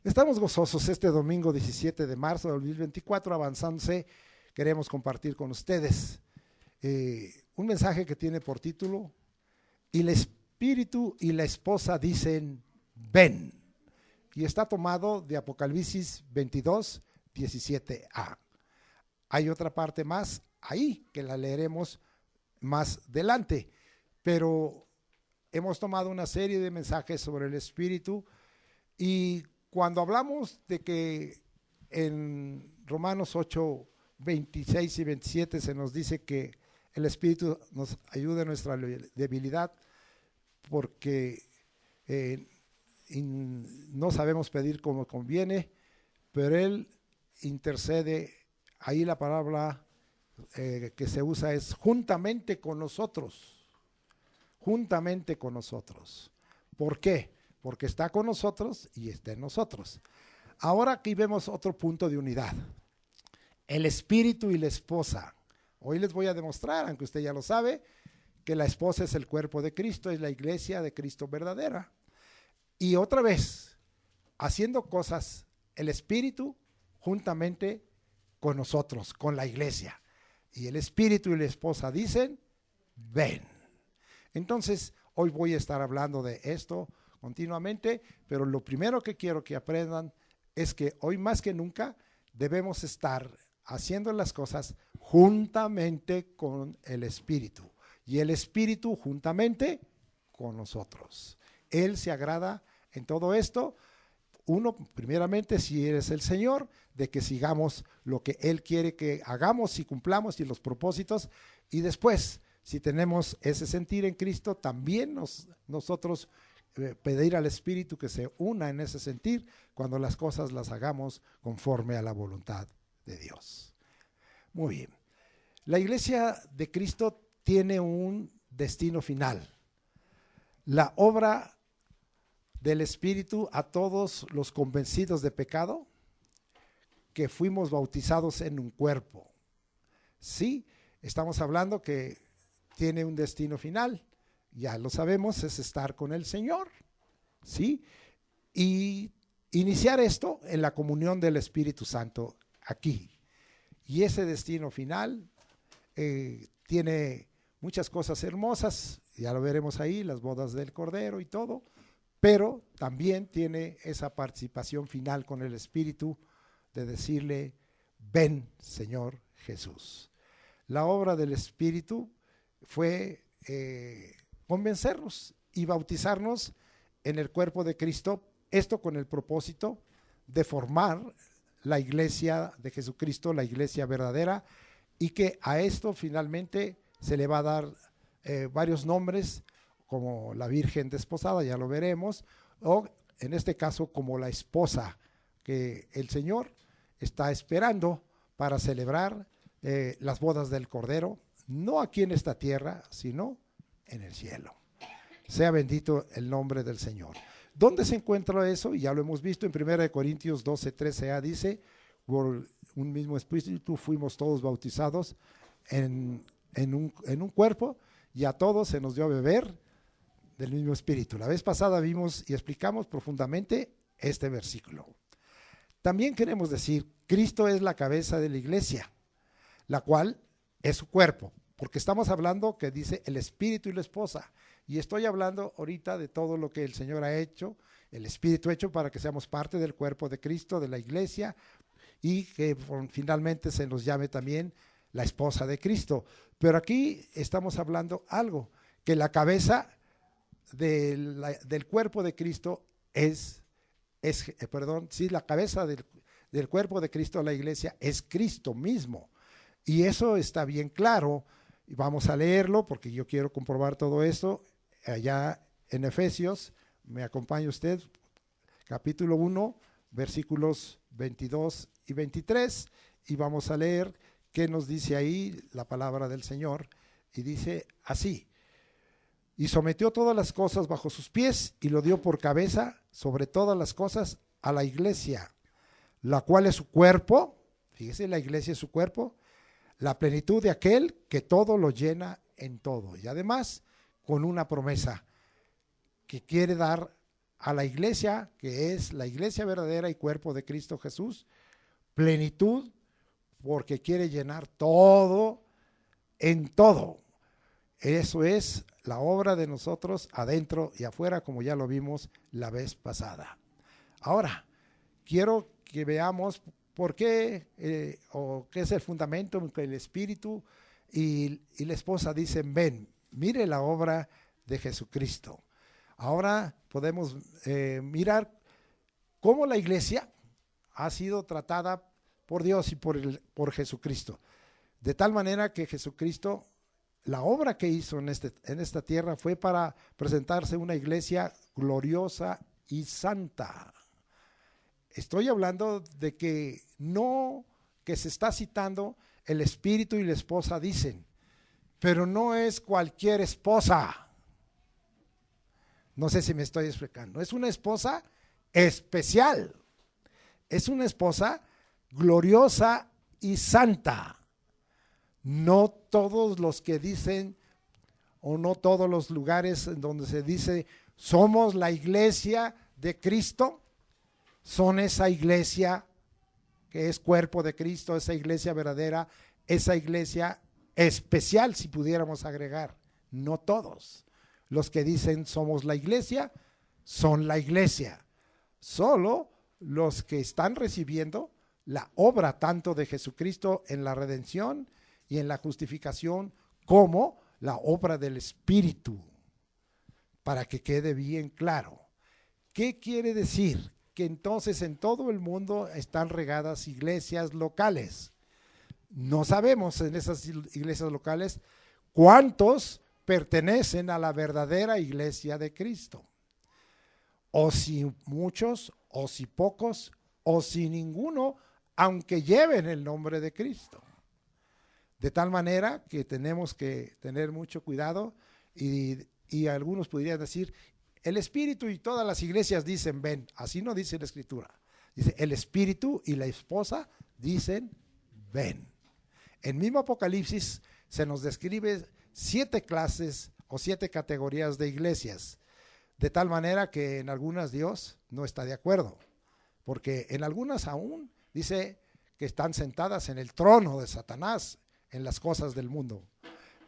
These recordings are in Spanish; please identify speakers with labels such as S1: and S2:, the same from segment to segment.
S1: Estamos gozosos este domingo 17 de marzo de 2024, avanzándose. Queremos compartir con ustedes un mensaje que tiene por título: y el espíritu y la esposa dicen, ven. Y está tomado de Apocalipsis 22, 17a. Hay otra parte más ahí que la leeremos más adelante, pero hemos tomado una serie de mensajes sobre el espíritu. Y cuando hablamos de que en Romanos 8, 26 y 27 se nos dice que el Espíritu nos ayuda en nuestra debilidad, porque no sabemos pedir como conviene, pero Él intercede. Ahí la palabra que se usa es juntamente con nosotros, juntamente con nosotros. ¿Por qué? Porque está con nosotros y está en nosotros. Ahora aquí vemos otro punto de unidad: el espíritu y la esposa. Hoy les voy a demostrar, aunque usted ya lo sabe, que la esposa es el cuerpo de Cristo, es la iglesia de Cristo verdadera. Y otra vez, haciendo cosas, el espíritu juntamente con nosotros, con la iglesia. Y el espíritu y la esposa dicen, ven. Entonces, hoy voy a estar hablando de esto continuamente, pero lo primero que quiero que aprendan es que hoy más que nunca debemos estar haciendo las cosas juntamente con el Espíritu, y el Espíritu juntamente con nosotros. Él se agrada en todo esto. Uno, primeramente, si eres el Señor, de que sigamos lo que Él quiere que hagamos y cumplamos, y los propósitos. Y después, si tenemos ese sentir en Cristo, también nosotros pedir al Espíritu que se una en ese sentir cuando las cosas las hagamos conforme a la voluntad de Dios. Muy bien. La iglesia de Cristo tiene un destino final. La obra del Espíritu a todos los convencidos de pecado, que fuimos bautizados en un cuerpo. Sí, estamos hablando que tiene un destino final. Ya lo sabemos, es estar con el Señor, ¿sí? Y iniciar esto en la comunión del Espíritu Santo aquí. Y ese destino final tiene muchas cosas hermosas, ya lo veremos ahí, las bodas del Cordero y todo, pero también tiene esa participación final con el Espíritu de decirle, ven, Señor Jesús. La obra del Espíritu fue convencernos y bautizarnos en el cuerpo de Cristo, esto con el propósito de formar la iglesia de Jesucristo, la iglesia verdadera, y que a esto finalmente se le va a dar varios nombres, como la Virgen desposada, ya lo veremos, o en este caso como la esposa que el Señor está esperando para celebrar las bodas del Cordero, no aquí en esta tierra, sino en el cielo. Sea bendito el nombre del Señor. ¿Dónde se encuentra eso? Ya lo hemos visto en 1 Corintios 12, 13a, dice, por un mismo espíritu fuimos todos bautizados en un cuerpo, y a todos se nos dio a beber del mismo espíritu. La vez pasada vimos y explicamos profundamente este versículo. También queremos decir, Cristo es la cabeza de la iglesia, la cual es su cuerpo, porque estamos hablando que dice el espíritu y la esposa, y estoy hablando ahorita de todo lo que el Señor ha hecho, el Espíritu hecho para que seamos parte del cuerpo de Cristo, de la iglesia, y que finalmente se nos llame también la esposa de Cristo. Pero aquí estamos hablando algo, que la cabeza del cuerpo de Cristo la cabeza del cuerpo de Cristo, la iglesia, es Cristo mismo. Y eso está bien claro, y vamos a leerlo porque yo quiero comprobar todo esto allá en Efesios. Me acompaña usted, capítulo 1, versículos 22 y 23, y vamos a leer qué nos dice ahí la palabra del Señor. Y dice así: y sometió todas las cosas bajo sus pies, y lo dio por cabeza sobre todas las cosas a la iglesia, la cual es su cuerpo. Fíjese, la iglesia es su cuerpo, la plenitud de aquel que todo lo llena en todo. Y además, con una promesa que quiere dar a la iglesia, que es la iglesia verdadera y cuerpo de Cristo Jesús, plenitud, porque quiere llenar todo en todo. Eso es la obra de nosotros adentro y afuera, como ya lo vimos la vez pasada. Ahora, quiero que veamos por qué o qué es el fundamento en que el Espíritu y la esposa dicen, ven, mire la obra de Jesucristo. Ahora podemos mirar cómo la iglesia ha sido tratada por Dios y por Jesucristo. De tal manera que Jesucristo, la obra que hizo en esta tierra fue para presentarse una iglesia gloriosa y santa. Estoy hablando de que no, que se está citando el Espíritu y la esposa dicen, pero no es cualquier esposa. No sé si me estoy explicando. Es una esposa especial. Es una esposa gloriosa y santa. No todos los que dicen, o no todos los lugares en donde se dice, somos la iglesia de Cristo, son esa iglesia que es cuerpo de Cristo, esa iglesia verdadera, esa iglesia especial, si pudiéramos agregar. No todos los que dicen somos la iglesia, son la iglesia. Solo los que están recibiendo la obra tanto de Jesucristo en la redención y en la justificación, como la obra del Espíritu, para que quede bien claro. ¿Qué quiere decir? Que entonces en todo el mundo están regadas iglesias locales. No sabemos en esas iglesias locales cuántos pertenecen a la verdadera iglesia de Cristo. O si muchos, o si pocos, o si ninguno, aunque lleven el nombre de Cristo. De tal manera que tenemos que tener mucho cuidado y algunos podrían decir, el Espíritu y todas las iglesias dicen ven, así no dice la Escritura. Dice el Espíritu y la esposa dicen ven. En mismo Apocalipsis se nos describe 7 clases o 7 categorías de iglesias, de tal manera que en algunas Dios no está de acuerdo, porque en algunas aún dice que están sentadas en el trono de Satanás, en las cosas del mundo.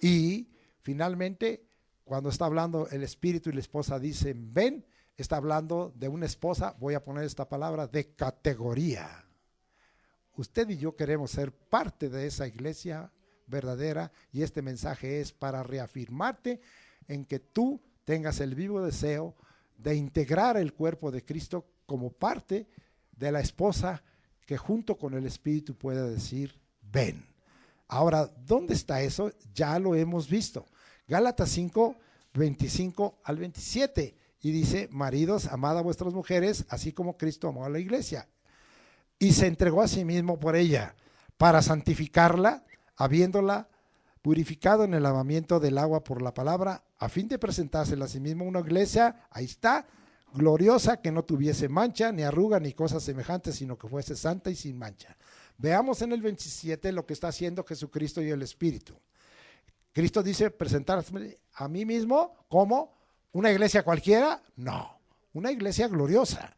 S1: Y finalmente, cuando está hablando el Espíritu y la esposa dicen ven, está hablando de una esposa, voy a poner esta palabra, de categoría. Usted y yo queremos ser parte de esa iglesia verdadera y este mensaje es para reafirmarte en que tú tengas el vivo deseo de integrar el cuerpo de Cristo como parte de la esposa que junto con el Espíritu pueda decir ven. Ahora, ¿dónde está eso? Ya lo hemos visto. Gálatas 5, 25 al 27 y dice, maridos, amad a vuestras mujeres, así como Cristo amó a la iglesia y se entregó a sí mismo por ella, para santificarla, habiéndola purificado en el lavamiento del agua por la palabra, a fin de presentársela a sí mismo una iglesia, ahí está, gloriosa, que no tuviese mancha, ni arruga, ni cosas semejantes, sino que fuese santa y sin mancha. Veamos en el 27 lo que está haciendo Jesucristo y el Espíritu. Cristo dice, presentarme a mí mismo como una iglesia cualquiera, no, una iglesia gloriosa.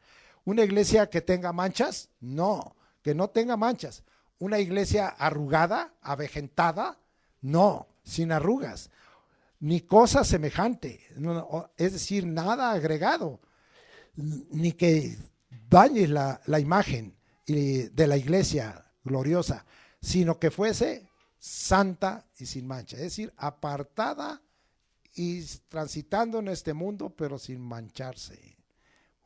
S1: Una iglesia que tenga manchas, no, que no tenga manchas. Una iglesia arrugada, avejentada, no, sin arrugas, ni cosa semejante, no, es decir, nada agregado, ni que dañe la imagen de la iglesia gloriosa, sino que fuese santa y sin mancha, es decir, apartada y transitando en este mundo, pero sin mancharse.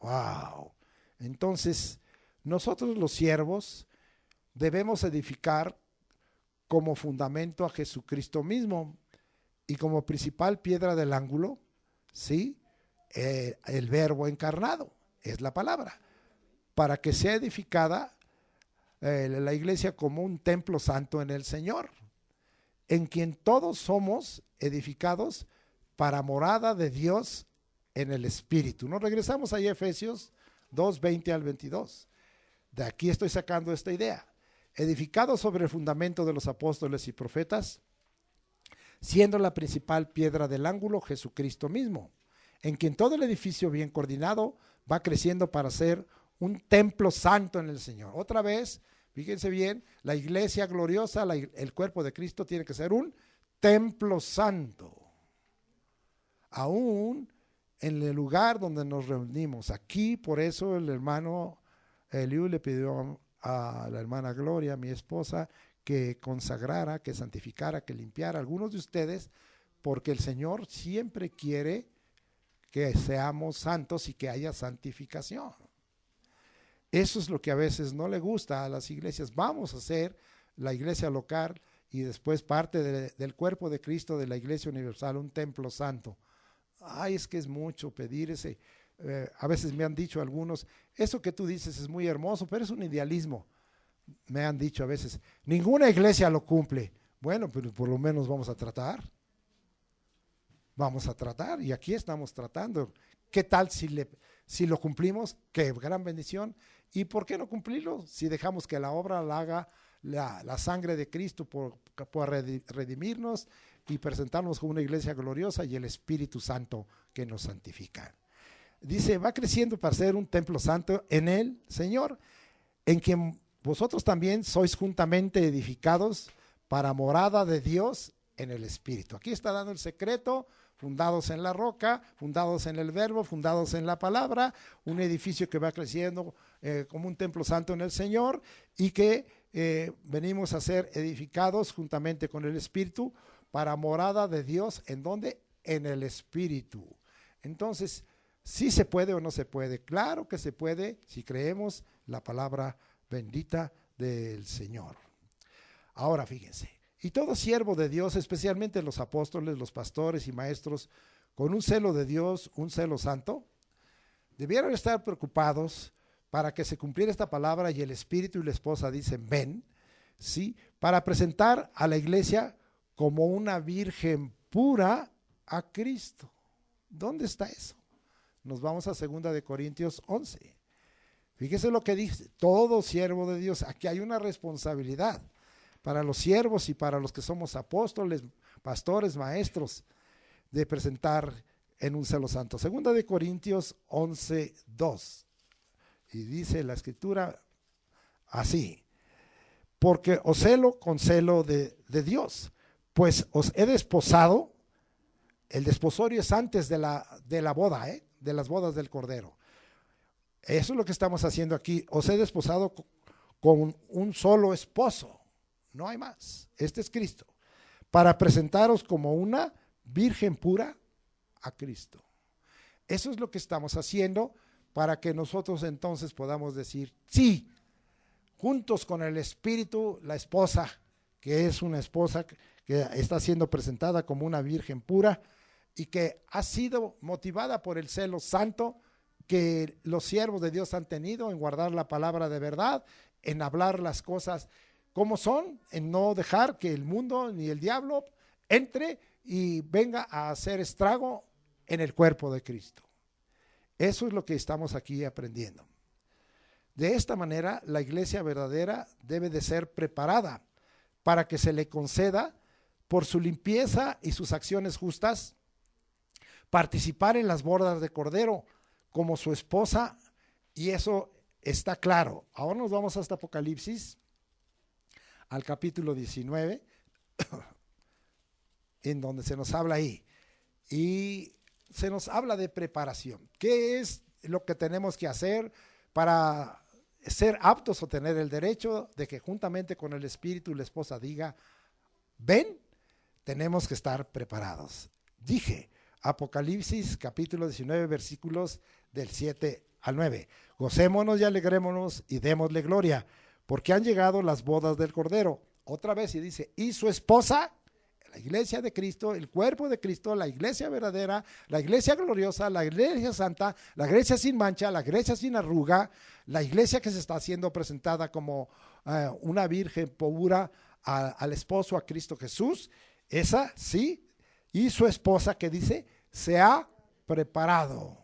S1: ¡Wow! Entonces, nosotros los siervos debemos edificar como fundamento a Jesucristo mismo y como principal piedra del ángulo, ¿sí? El verbo encarnado es la palabra, para que sea edificada la iglesia como un templo santo en el Señor, en quien todos somos edificados para morada de Dios en el Espíritu. Nos regresamos ahí a Efesios 2, 20 al 22. De aquí estoy sacando esta idea. Edificado sobre el fundamento de los apóstoles y profetas, siendo la principal piedra del ángulo Jesucristo mismo, en quien todo el edificio bien coordinado va creciendo para ser un templo santo en el Señor. Otra vez, fíjense bien, la iglesia gloriosa, el cuerpo de Cristo tiene que ser un templo santo. Aún en el lugar donde nos reunimos. Aquí, por eso el hermano Eliú le pidió a la hermana Gloria, mi esposa, que consagrara, que santificara, que limpiara a algunos de ustedes, porque el Señor siempre quiere que seamos santos y que haya santificación. Eso es lo que a veces no le gusta a las iglesias. Vamos a hacer la iglesia local y después parte del cuerpo de Cristo, de la iglesia universal, un templo santo. Ay, es que es mucho pedir ese. A veces me han dicho algunos, eso que tú dices es muy hermoso, pero es un idealismo. Me han dicho a veces, ninguna iglesia lo cumple. Bueno, pero por lo menos vamos a tratar. Vamos a tratar, y aquí estamos tratando. ¿Qué tal si lo cumplimos? Qué gran bendición. ¿Y por qué no cumplirlo? Si dejamos que la obra la haga la sangre de Cristo por redimirnos y presentarnos como una iglesia gloriosa, y el Espíritu Santo que nos santifica. Dice, va creciendo para ser un templo santo en el Señor, en quien vosotros también sois juntamente edificados para morada de Dios en el Espíritu. Aquí está dando el secreto: fundados en la roca, fundados en el verbo, fundados en la palabra, un edificio que va creciendo como un templo santo en el Señor, y que venimos a ser edificados juntamente con el Espíritu para morada de Dios. ¿En dónde? En el Espíritu. Entonces, ¿sí se puede o no se puede? Claro que se puede si creemos la palabra bendita del Señor. Ahora fíjense, y todo siervo de Dios, especialmente los apóstoles, los pastores y maestros, con un celo de Dios, un celo santo, debieron estar preocupados para que se cumpliera esta palabra, y el Espíritu y la esposa dicen ven, ¿sí? Para presentar a la iglesia como una virgen pura a Cristo. ¿Dónde está eso? Nos vamos a 2 de Corintios 11. Fíjese lo que dice, todo siervo de Dios. Aquí hay una responsabilidad para los siervos y para los que somos apóstoles, pastores, maestros, de presentar en un celo santo. 2 de Corintios 11, 2. Y dice la escritura así: porque os celo con celo de Dios, pues os he desposado. El desposorio es antes de la boda, de las bodas del Cordero. Eso es lo que estamos haciendo aquí. Os he desposado con un solo esposo. No hay más. Este es Cristo. Para presentaros como una virgen pura a Cristo. Eso es lo que estamos haciendo para que nosotros entonces podamos decir, sí, juntos con el Espíritu, la esposa, que es una esposa que está siendo presentada como una virgen pura y que ha sido motivada por el celo santo que los siervos de Dios han tenido en guardar la palabra de verdad, en hablar las cosas como son, en no dejar que el mundo ni el diablo entre y venga a hacer estrago en el cuerpo de Cristo. Eso es lo que estamos aquí aprendiendo. De esta manera, la iglesia verdadera debe de ser preparada para que se le conceda, por su limpieza y sus acciones justas, participar en las bodas de Cordero como su esposa, y eso está claro. Ahora nos vamos hasta Apocalipsis, al capítulo 19, en donde se nos habla ahí, y se nos habla de preparación. ¿Qué es lo que tenemos que hacer para ser aptos o tener el derecho de que juntamente con el Espíritu la esposa diga, ven? Tenemos que estar preparados. Dije, Apocalipsis capítulo 19, versículos del 7 al 9. Gocémonos y alegrémonos y démosle gloria, porque han llegado las bodas del Cordero. Otra vez y dice, y su esposa, la iglesia de Cristo, el cuerpo de Cristo, la iglesia verdadera, la iglesia gloriosa, la iglesia santa, la iglesia sin mancha, la iglesia sin arruga, la iglesia que se está siendo presentada como una virgen pura al esposo, a Cristo Jesús. Esa sí, y su esposa, que dice, se ha preparado.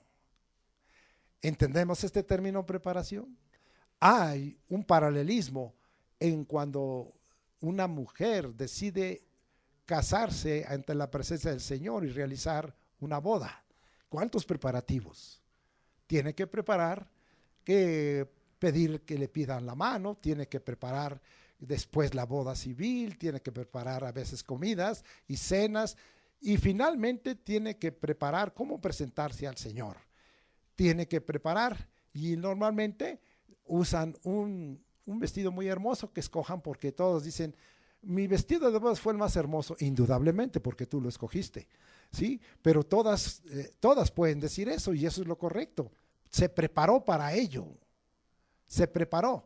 S1: ¿Entendemos este término preparación? Hay un paralelismo en cuando una mujer decide casarse ante la presencia del Señor y realizar una boda. ¿Cuántos preparativos? Tiene que preparar, que pedir que le pidan la mano, tiene que preparar después la boda civil, tiene que preparar a veces comidas y cenas, y finalmente tiene que preparar cómo presentarse al Señor. Tiene que preparar, y normalmente usan un vestido muy hermoso que escojan, porque todos dicen, mi vestido de bodas fue el más hermoso, indudablemente, porque tú lo escogiste, ¿sí? Pero todas pueden decir eso, y eso es lo correcto. Se preparó para ello, se preparó.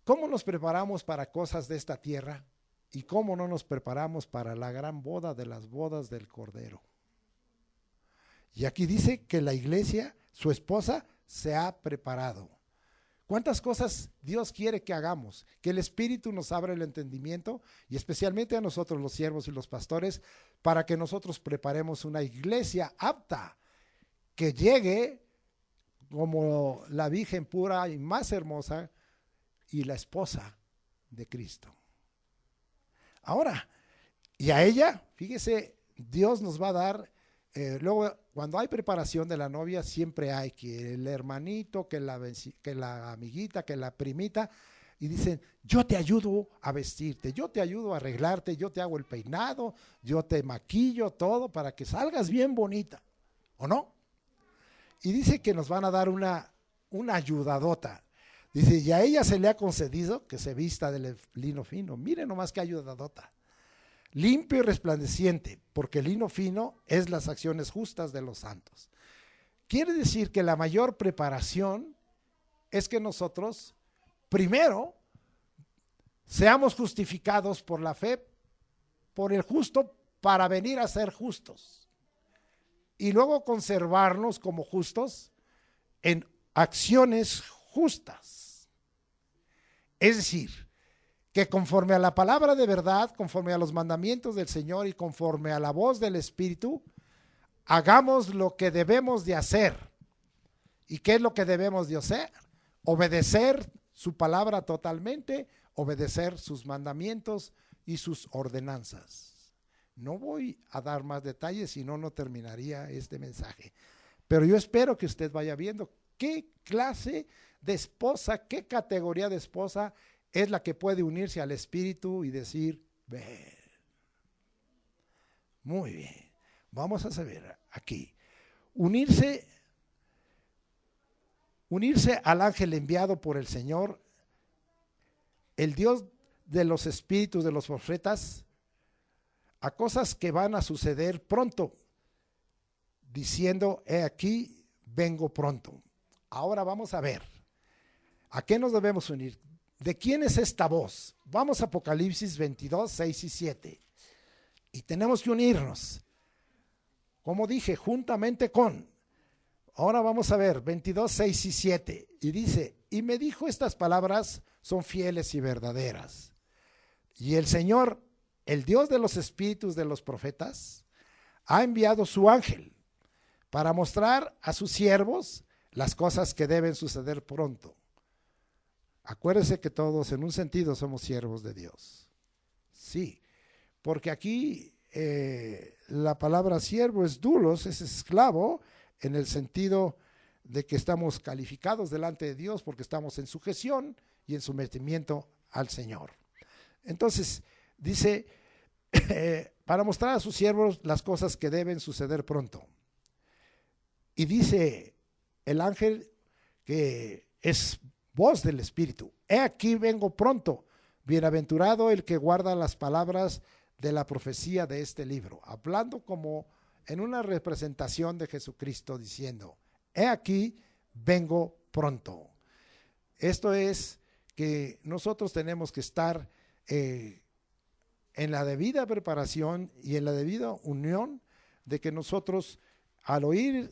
S1: ¿Cómo nos preparamos para cosas de esta tierra? ¿Y cómo no nos preparamos para la gran boda de las bodas del Cordero? Y aquí dice que la iglesia, su esposa, se ha preparado. ¿Cuántas cosas Dios quiere que hagamos? Que el Espíritu nos abra el entendimiento, y especialmente a nosotros los siervos y los pastores, para que nosotros preparemos una iglesia apta, que llegue como la Virgen pura y más hermosa, y la esposa de Cristo. Ahora, y a ella, fíjese, Dios nos va a dar, luego cuando hay preparación de la novia, siempre hay que el hermanito, que la amiguita, que la primita, y dicen, yo te ayudo a vestirte, yo te ayudo a arreglarte, yo te hago el peinado, yo te maquillo todo para que salgas bien bonita, ¿o no? Y dice que nos van a dar una ayudadota. Dice, y a ella se le ha concedido que se vista de lino fino. Miren nomás qué ayudadota. Limpio y resplandeciente, porque el lino fino es las acciones justas de los santos. Quiere decir que la mayor preparación es que nosotros, primero, seamos justificados por la fe, por el justo, para venir a ser justos. Y luego conservarnos como justos en acciones justas. Es decir, que conforme a la palabra de verdad, conforme a los mandamientos del Señor y conforme a la voz del Espíritu, hagamos lo que debemos de hacer. ¿Y qué es lo que debemos de hacer? Obedecer su palabra totalmente, obedecer sus mandamientos y sus ordenanzas. No voy a dar más detalles, si no, no terminaría este mensaje. Pero yo espero que usted vaya viendo qué clase de esposa, qué categoría de esposa es la que puede unirse al Espíritu y decir, ven. Muy bien, vamos a saber aquí. Unirse al ángel enviado por el Señor, el Dios de los espíritus de los profetas, a cosas que van a suceder pronto, diciendo, he aquí, vengo pronto. Ahora vamos a ver, ¿a qué nos debemos unir? ¿De quién es esta voz? Vamos a Apocalipsis 22, 6 y 7. Y tenemos que unirnos, como dije, juntamente con. Ahora vamos a ver, 22, 6 y 7. Y dice, y me dijo, estas palabras son fieles y verdaderas. Y el Señor, el Dios de los espíritus de los profetas, ha enviado su ángel para mostrar a sus siervos las cosas que deben suceder pronto. Acuérdese que todos en un sentido somos siervos de Dios. Sí, porque aquí la palabra siervo es doulos, es esclavo, en el sentido de que estamos calificados delante de Dios porque estamos en sujeción y en sometimiento al Señor. Entonces, dice, para mostrar a sus siervos las cosas que deben suceder pronto. Y dice el ángel, que es voz del Espíritu, he aquí vengo pronto, bienaventurado el que guarda las palabras de la profecía de este libro, hablando como en una representación de Jesucristo, diciendo, he aquí vengo pronto. Esto es que nosotros tenemos que estar en la debida preparación y en la debida unión de que nosotros, al oír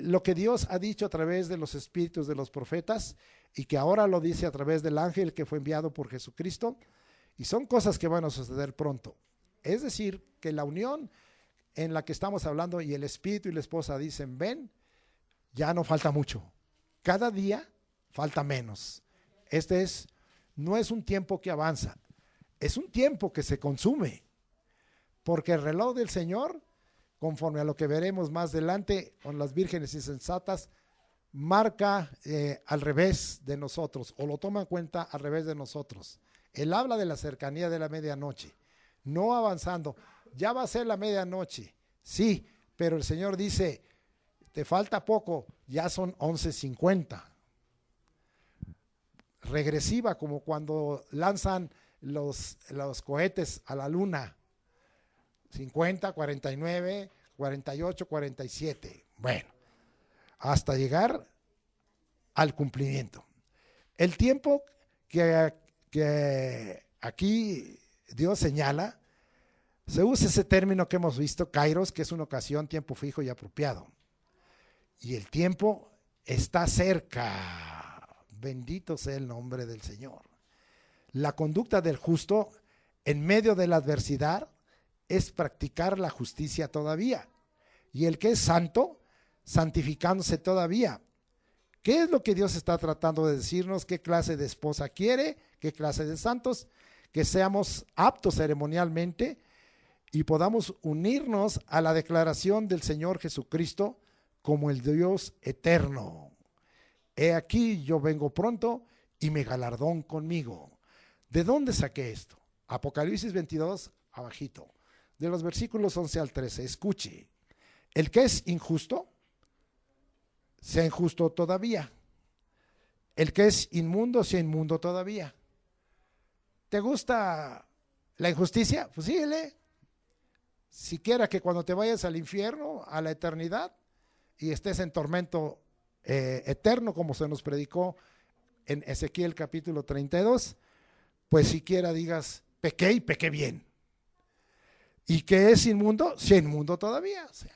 S1: lo que Dios ha dicho a través de los espíritus de los profetas, y que ahora lo dice a través del ángel que fue enviado por Jesucristo, y son cosas que van a suceder pronto. Es decir, que la unión en la que estamos hablando y el espíritu y la esposa dicen, ven, ya no falta mucho, cada día falta menos. No es un tiempo que avanza, es un tiempo que se consume, porque el reloj del Señor conforme a lo que veremos más adelante con las vírgenes insensatas, marca al revés de nosotros, o lo toma en cuenta al revés de nosotros. Él habla de la cercanía de la medianoche, no avanzando. Ya va a ser la medianoche, sí, pero el Señor dice, te falta poco, ya son 11:50. Regresiva, como cuando lanzan los cohetes a la luna. 50, 49, 48, 47. Bueno, hasta llegar al cumplimiento. El tiempo que aquí Dios señala, se usa ese término que hemos visto, kairos, que es una ocasión, tiempo fijo y apropiado. Y el tiempo está cerca. Bendito sea el nombre del Señor. La conducta del justo en medio de la adversidad es practicar la justicia todavía. Y el que es santo, santificándose todavía. ¿Qué es lo que Dios está tratando de decirnos? ¿Qué clase de esposa quiere? ¿Qué clase de santos? Que seamos aptos ceremonialmente y podamos unirnos a la declaración del Señor Jesucristo como el Dios eterno. He aquí, yo vengo pronto y mi galardón conmigo. ¿De dónde saqué esto? Apocalipsis 22, abajito, de los versículos 11 al 13. Escuche, el que es injusto, sea injusto todavía. El que es inmundo, sea inmundo todavía. ¿Te gusta la injusticia? Pues síguele. Siquiera que cuando te vayas al infierno, a la eternidad, y estés en tormento eterno, como se nos predicó en Ezequiel capítulo 32, pues siquiera digas, pequé y pequé bien. Y que es inmundo, sea inmundo todavía. O sea,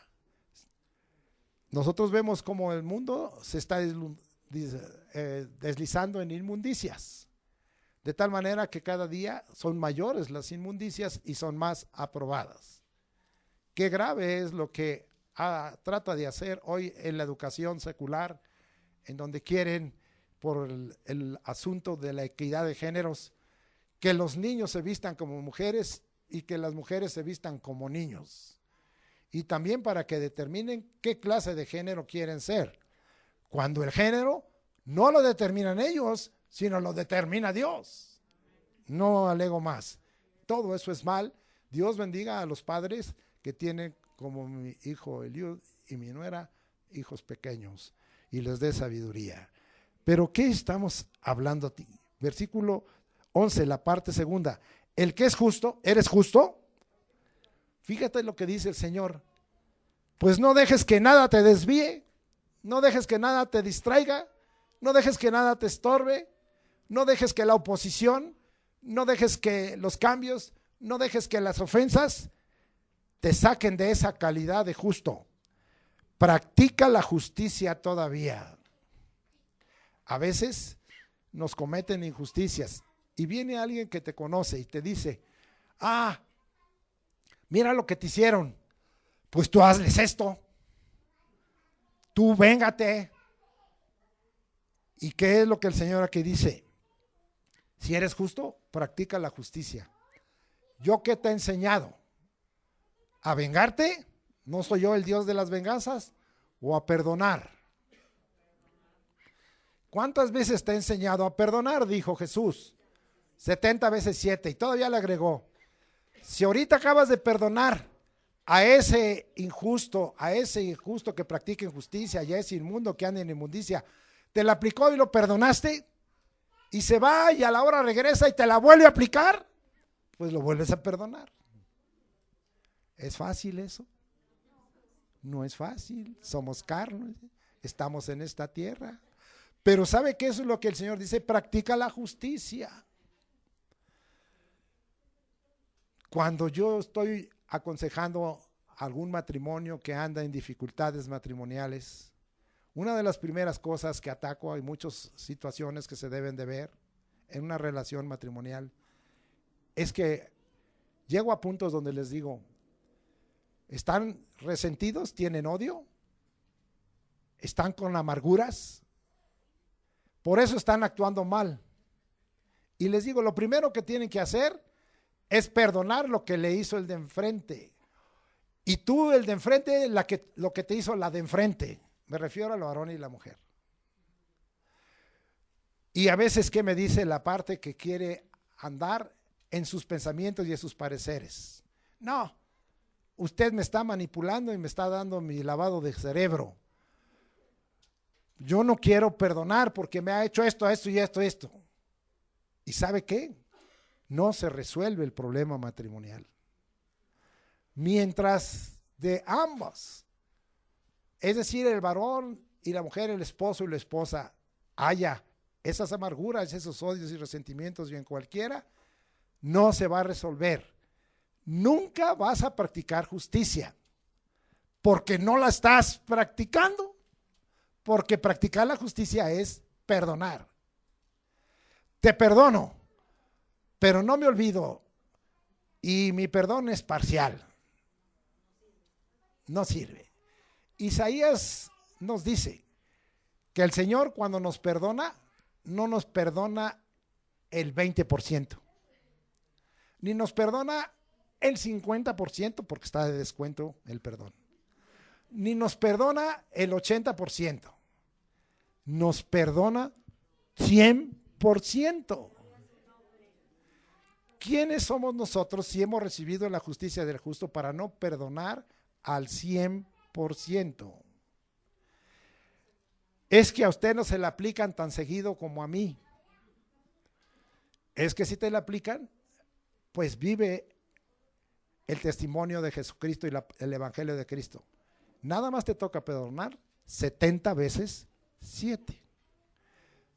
S1: nosotros vemos como el mundo se está deslizando en inmundicias, de tal manera que cada día son mayores las inmundicias y son más aprobadas. Qué grave es lo que trata de hacer hoy en la educación secular, en donde quieren, por el asunto de la equidad de géneros, que los niños se vistan como mujeres y que las mujeres se vistan como niños. Y también para que determinen qué clase de género quieren ser, cuando el género no lo determinan ellos, sino lo determina Dios. No alego más. Todo eso es mal. Dios bendiga a los padres que tienen como mi hijo Eliud y mi nuera hijos pequeños y les dé sabiduría. Pero ¿qué estamos hablando a ti? Versículo 11, la parte segunda. El que es justo, ¿eres justo? Fíjate lo que dice el Señor. Pues no dejes que nada te desvíe, no dejes que nada te distraiga, no dejes que nada te estorbe, no dejes que la oposición, no dejes que los cambios, no dejes que las ofensas te saquen de esa calidad de justo. Practica la justicia todavía. A veces nos cometen injusticias y viene alguien que te conoce y te dice, mira lo que te hicieron, pues tú hazles esto, tú véngate. ¿Y qué es lo que el Señor aquí dice? Si eres justo, practica la justicia. ¿Yo qué te he enseñado? ¿A vengarte? ¿No soy yo el Dios de las venganzas? ¿O a perdonar? ¿Cuántas veces te he enseñado a perdonar? Dijo Jesús. 70 veces 7. Y todavía le agregó, si ahorita acabas de perdonar a ese injusto que practica injusticia y a ese inmundo que anda en inmundicia, te la aplicó y lo perdonaste, y se va y a la hora regresa y te la vuelve a aplicar, pues lo vuelves a perdonar. ¿Es fácil eso? No es fácil, somos carne, estamos en esta tierra. Pero ¿sabe qué es lo que el Señor dice? Practica la justicia. Cuando yo estoy aconsejando a algún matrimonio que anda en dificultades matrimoniales, una de las primeras cosas que ataco, hay muchas situaciones que se deben de ver en una relación matrimonial, es que llego a puntos donde les digo, ¿están resentidos? ¿Tienen odio? ¿Están con amarguras? Por eso están actuando mal. Y les digo, lo primero que tienen que hacer es perdonar lo que le hizo el de enfrente. Y tú, el de enfrente, lo que te hizo la de enfrente. Me refiero al varón y la mujer. Y a veces, ¿qué me dice la parte que quiere andar en sus pensamientos y en sus pareceres? No, usted me está manipulando y me está dando mi lavado de cerebro. Yo no quiero perdonar porque me ha hecho esto y esto. ¿Y sabe qué? No se resuelve el problema matrimonial. Mientras de ambos, es decir, el varón y la mujer, el esposo y la esposa, haya esas amarguras, esos odios y resentimientos bien cualquiera, no se va a resolver. Nunca vas a practicar justicia porque no la estás practicando, porque practicar la justicia es perdonar. Te perdono, pero no me olvido y mi perdón es parcial. No sirve. Isaías nos dice que el Señor cuando nos perdona, no nos perdona el 20%, ni nos perdona el 50% porque está de descuento el perdón, ni nos perdona el 80%, nos perdona 100%. ¿Quiénes somos nosotros si hemos recibido la justicia del justo para no perdonar al 100%? Es que a usted no se le aplican tan seguido como a mí. Es que si te la aplican, pues vive el testimonio de Jesucristo y el evangelio de Cristo. Nada más te toca perdonar 70 veces 7.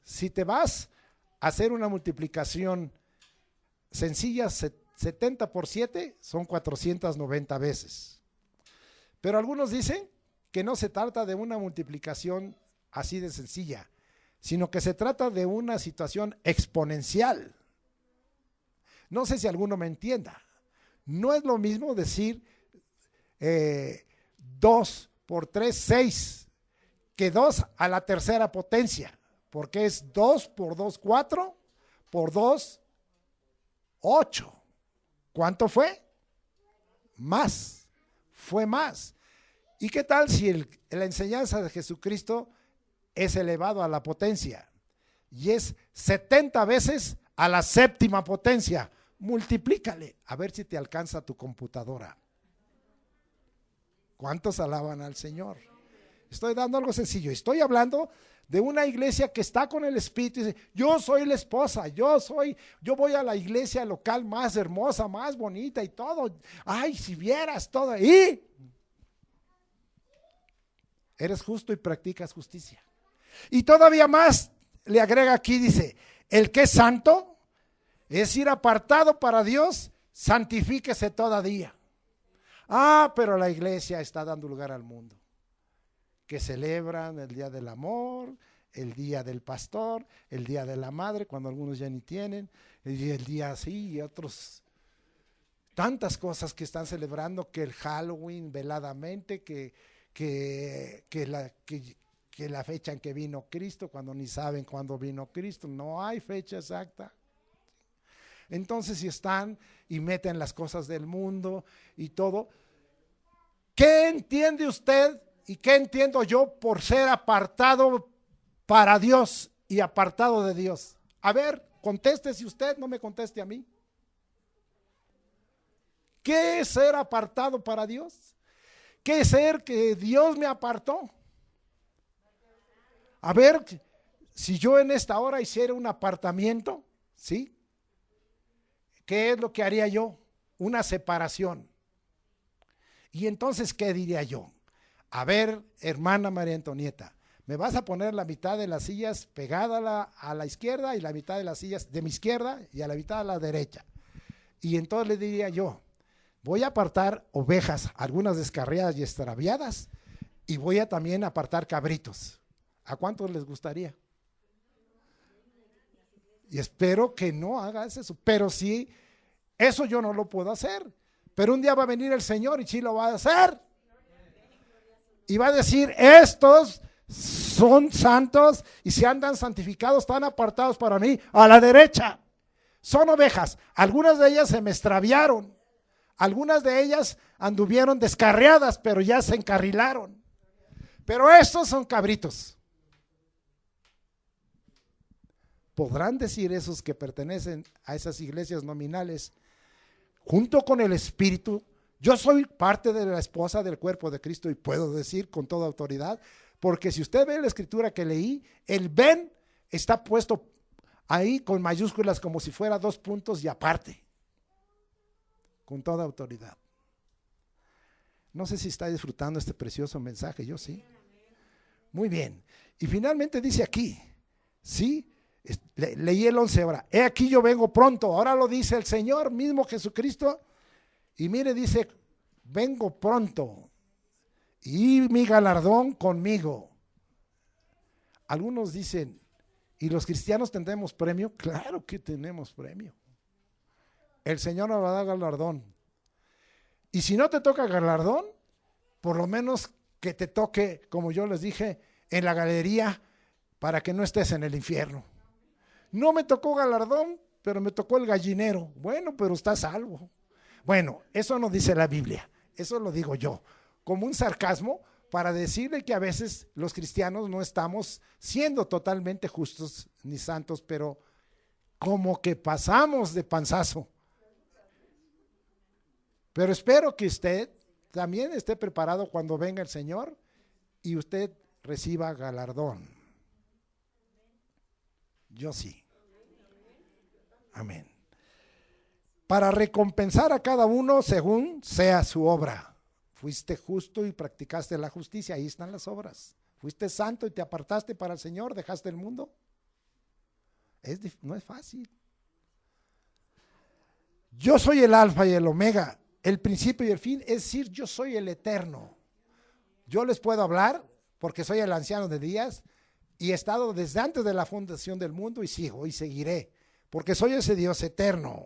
S1: Si te vas a hacer una multiplicación sencilla, 70 por 7 son 490 veces. Pero algunos dicen que no se trata de una multiplicación así de sencilla, sino que se trata de una situación exponencial. No sé si alguno me entienda. No es lo mismo decir 2 por 3, 6, que 2 a la tercera potencia, porque es 2 por 2, 4, por 2, 8. ¿Cuánto fue? Más. Fue más. ¿Y qué tal si la enseñanza de Jesucristo es elevado a la potencia y es 70 veces a la séptima potencia? Multiplícale, a ver si te alcanza tu computadora. ¿Cuántos alaban al Señor? Estoy dando algo sencillo, estoy hablando de una iglesia que está con el Espíritu y dice, yo soy la esposa, yo voy a la iglesia local más hermosa, más bonita y todo. Ay, si vieras todo. Y eres justo y practicas justicia. Y todavía más le agrega aquí, dice, el que es santo, es decir, apartado para Dios, santifíquese todavía. Ah, pero la iglesia está dando lugar al mundo, que celebran el día del amor, el día del pastor, el día de la madre, cuando algunos ya ni tienen, el día así y otros, tantas cosas que están celebrando, que el Halloween veladamente, que la fecha en que vino Cristo, cuando ni saben cuándo vino Cristo, no hay fecha exacta. Entonces si están y meten las cosas del mundo y todo, ¿qué entiende usted y qué entiendo yo por ser apartado para Dios y apartado de Dios? A ver, conteste si usted, no me conteste a mí. ¿Qué es ser apartado para Dios? ¿Qué es ser que Dios me apartó? A ver, si yo en esta hora hiciera un apartamiento, ¿sí? ¿Qué es lo que haría yo? Una separación. Y entonces, ¿qué diría yo? A ver, hermana María Antonieta, me vas a poner la mitad de las sillas pegada a la izquierda y la mitad de las sillas de mi izquierda y a la mitad a la derecha. Y entonces le diría yo, voy a apartar ovejas, algunas descarriadas y extraviadas, y voy a también apartar cabritos. ¿A cuántos les gustaría? Y espero que no hagas eso, pero sí, eso yo no lo puedo hacer. Pero un día va a venir el Señor y sí lo va a hacer. Y va a decir, estos son santos y si andan santificados, están apartados para mí, a la derecha. Son ovejas, algunas de ellas se me extraviaron, Algunas de ellas anduvieron descarriadas, pero ya se encarrilaron. Pero estos son cabritos. ¿Podrán decir esos que pertenecen a esas iglesias nominales, junto con el Espíritu, yo soy parte de la esposa del cuerpo de Cristo y puedo decir con toda autoridad? Porque si usted ve la escritura que leí, el ven está puesto ahí con mayúsculas como si fuera 2 puntos y aparte, con toda autoridad. No sé si está disfrutando este precioso mensaje, yo sí. Muy bien. Y finalmente dice aquí, ¿sí? Leí el 11 ahora. He aquí yo vengo pronto. Ahora lo dice el Señor mismo Jesucristo. Y mire, dice, vengo pronto. Y mi galardón conmigo. Algunos dicen, ¿y los cristianos tendremos premio? Claro que tenemos premio. El Señor nos va a dar galardón. Y si no te toca galardón, por lo menos que te toque, como yo les dije, en la galería, para que no estés en el infierno. No me tocó galardón, pero me tocó el gallinero. Bueno, pero estás salvo. Bueno, eso no dice la Biblia, eso lo digo yo, como un sarcasmo para decirle que a veces los cristianos no estamos siendo totalmente justos ni santos, pero como que pasamos de panzazo. Pero espero que usted también esté preparado cuando venga el Señor y usted reciba galardón. Yo sí. Amén. Para recompensar a cada uno según sea su obra. Fuiste justo y practicaste la justicia, ahí están las obras. Fuiste santo y te apartaste para el Señor, dejaste el mundo. No es fácil. Yo soy el alfa y el omega, el principio y el fin, es decir, yo soy el eterno. Yo les puedo hablar porque soy el anciano de días y he estado desde antes de la fundación del mundo y sigo y seguiré, porque soy ese Dios eterno.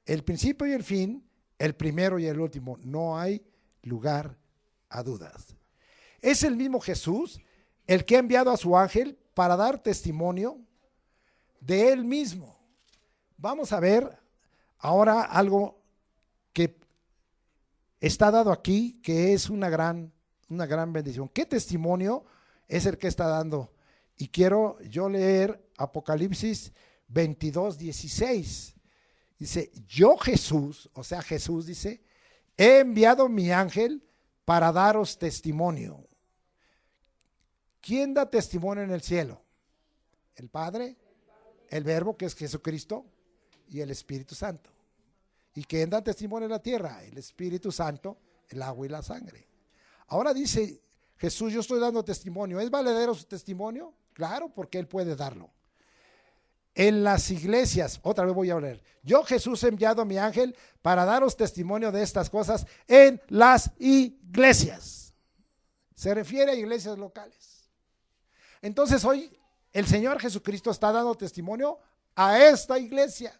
S1: El principio y el fin, el primero y el último, no hay lugar a dudas. Es el mismo Jesús el que ha enviado a su ángel para dar testimonio de él mismo. Vamos a ver ahora algo que está dado aquí, que es una gran bendición. ¿Qué testimonio es el que está dando? Y quiero yo leer Apocalipsis 22:16. Dice, yo Jesús, o sea Jesús dice, he enviado mi ángel para daros testimonio. ¿Quién da testimonio en el cielo? El Padre, el Verbo, que es Jesucristo, y el Espíritu Santo. ¿Y quién da testimonio en la tierra? El Espíritu Santo, el agua y la sangre. Ahora dice Jesús, yo estoy dando testimonio. ¿Es valedero su testimonio? Claro, porque Él puede darlo. En las iglesias, otra vez voy a hablar. Yo Jesús he enviado a mi ángel para daros testimonio de estas cosas en las iglesias. Se refiere a iglesias locales. Entonces hoy el Señor Jesucristo está dando testimonio a esta iglesia.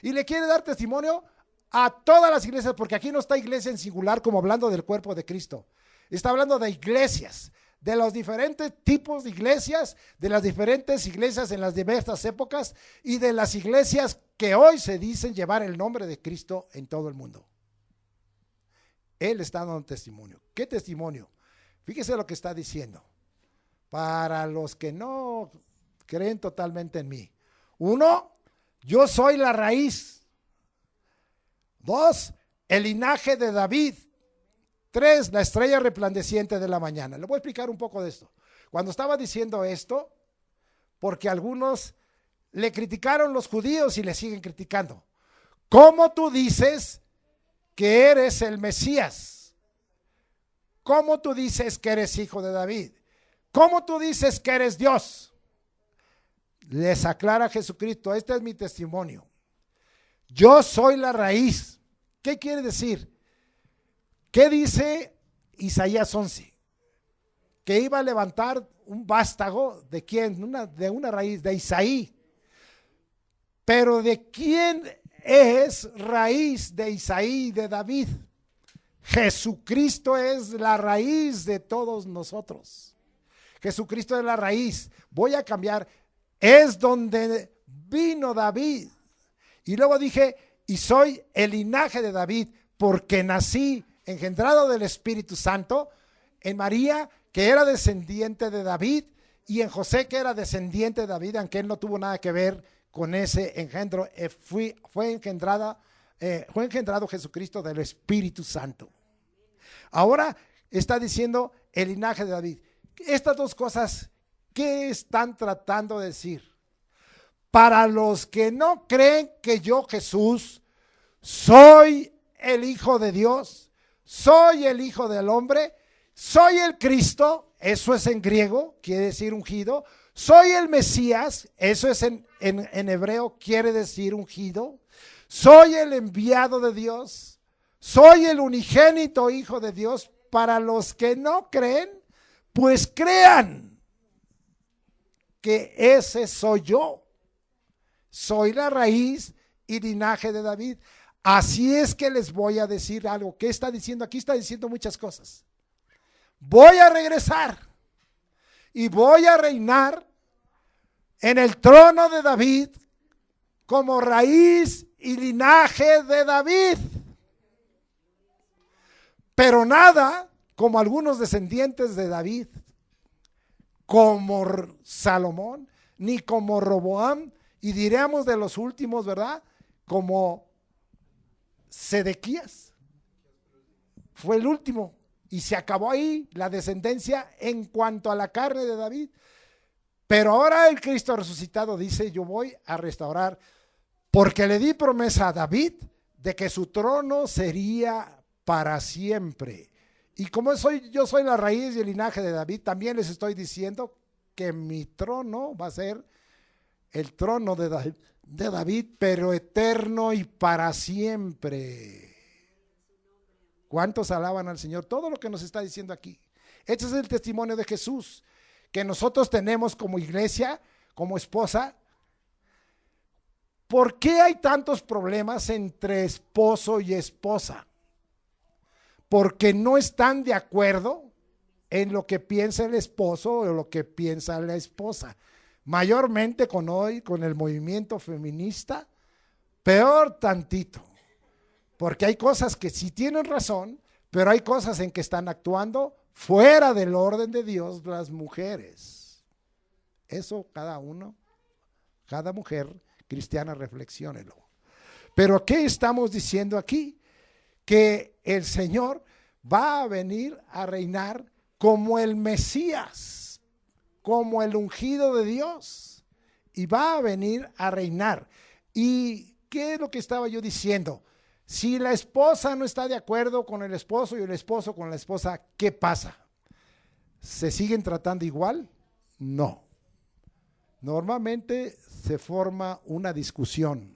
S1: Y le quiere dar testimonio a todas las iglesias, porque aquí no está iglesia en singular como hablando del cuerpo de Cristo. Está hablando de iglesias, de los diferentes tipos de iglesias, de las diferentes iglesias en las diversas épocas y de las iglesias que hoy se dicen llevar el nombre de Cristo en todo el mundo. Él está dando testimonio. ¿Qué testimonio? Fíjese lo que está diciendo. Para los que no creen totalmente en mí. 1, yo soy la raíz. 2, el linaje de David. 3, la estrella resplandeciente de la mañana. Le voy a explicar un poco de esto. Cuando estaba diciendo esto, porque algunos le criticaron los judíos y le siguen criticando. ¿Cómo tú dices que eres el Mesías? ¿Cómo tú dices que eres hijo de David? ¿Cómo tú dices que eres Dios? Les aclara Jesucristo, este es mi testimonio. Yo soy la raíz. ¿Qué quiere decir? ¿Qué dice Isaías 11? Que iba a levantar un vástago, ¿de quién? De una raíz, de Isaí. Pero ¿de quién es raíz de Isaí, de David? Jesucristo es la raíz de todos nosotros. Jesucristo es la raíz. Voy a cambiar. Es donde vino David. Y luego dije, y soy el linaje de David, porque nací engendrado del Espíritu Santo, en María, que era descendiente de David, y en José, que era descendiente de David, aunque él no tuvo nada que ver con ese engendro, fue engendrado Jesucristo del Espíritu Santo. Ahora está diciendo el linaje de David. Estas dos cosas, ¿qué están tratando de decir? Para los que no creen que yo, Jesús, soy el Hijo de Dios, soy el Hijo del Hombre, soy el Cristo, eso es en griego, quiere decir ungido, soy el Mesías, eso es en hebreo, quiere decir ungido, soy el enviado de Dios, soy el unigénito Hijo de Dios. Para los que no creen, pues crean que ese soy yo. Soy la raíz y linaje de David. Así es que les voy a decir algo. ¿Qué está diciendo? Aquí está diciendo muchas cosas. Voy a regresar y voy a reinar en el trono de David como raíz y linaje de David. Pero nada como algunos descendientes de David, como Salomón, ni como Roboam, y diremos de los últimos, ¿verdad? Como Sedequías. Fue el último y se acabó ahí la descendencia en cuanto a la carne de David. Pero ahora el Cristo resucitado dice: yo voy a restaurar, porque le di promesa a David de que su trono sería para siempre. Y como yo soy la raíz y el linaje de David, también les estoy diciendo que mi trono va a ser el trono de David, pero eterno y para siempre. ¿Cuántos alaban al Señor? Todo lo que nos está diciendo aquí. Este es el testimonio de Jesús que nosotros tenemos como iglesia, como esposa. ¿Por qué hay tantos problemas entre esposo y esposa? Porque no están de acuerdo en lo que piensa el esposo o lo que piensa la esposa. Mayormente con el movimiento feminista, peor tantito. Porque hay cosas que sí tienen razón, pero hay cosas en que están actuando fuera del orden de Dios las mujeres. Eso cada mujer cristiana, reflexiónelo. Pero ¿qué estamos diciendo aquí? Que el Señor va a venir a reinar como el Mesías, como el ungido de Dios, y va a venir a reinar. ¿Y qué es lo que estaba yo diciendo? Si la esposa no está de acuerdo con el esposo y el esposo con la esposa, ¿qué pasa? ¿Se siguen tratando igual? No. Normalmente se forma una discusión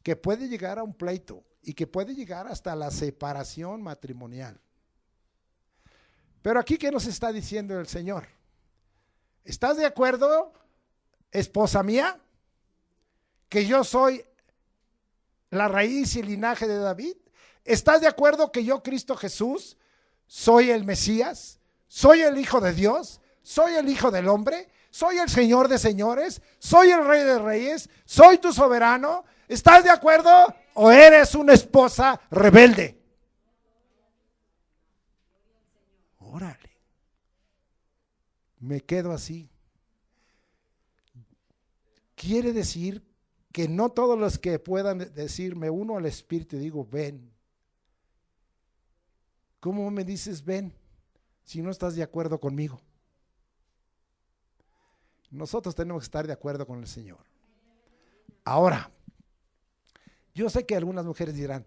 S1: que puede llegar a un pleito y que puede llegar hasta la separación matrimonial. Pero aquí, ¿qué nos está diciendo el Señor? ¿Estás de acuerdo, esposa mía, que yo soy la raíz y el linaje de David? ¿Estás de acuerdo que yo, Cristo Jesús, soy el Mesías? ¿Soy el Hijo de Dios? ¿Soy el Hijo del Hombre? ¿Soy el Señor de señores? ¿Soy el Rey de reyes? ¿Soy tu soberano? ¿Estás de acuerdo o eres una esposa rebelde? Órale, me quedo así. Quiere decir que no todos los que puedan decir me uno al Espíritu y digo ven. ¿Cómo me dices ven si no estás de acuerdo conmigo? Nosotros tenemos que estar de acuerdo con el Señor. Ahora, yo sé que algunas mujeres dirán,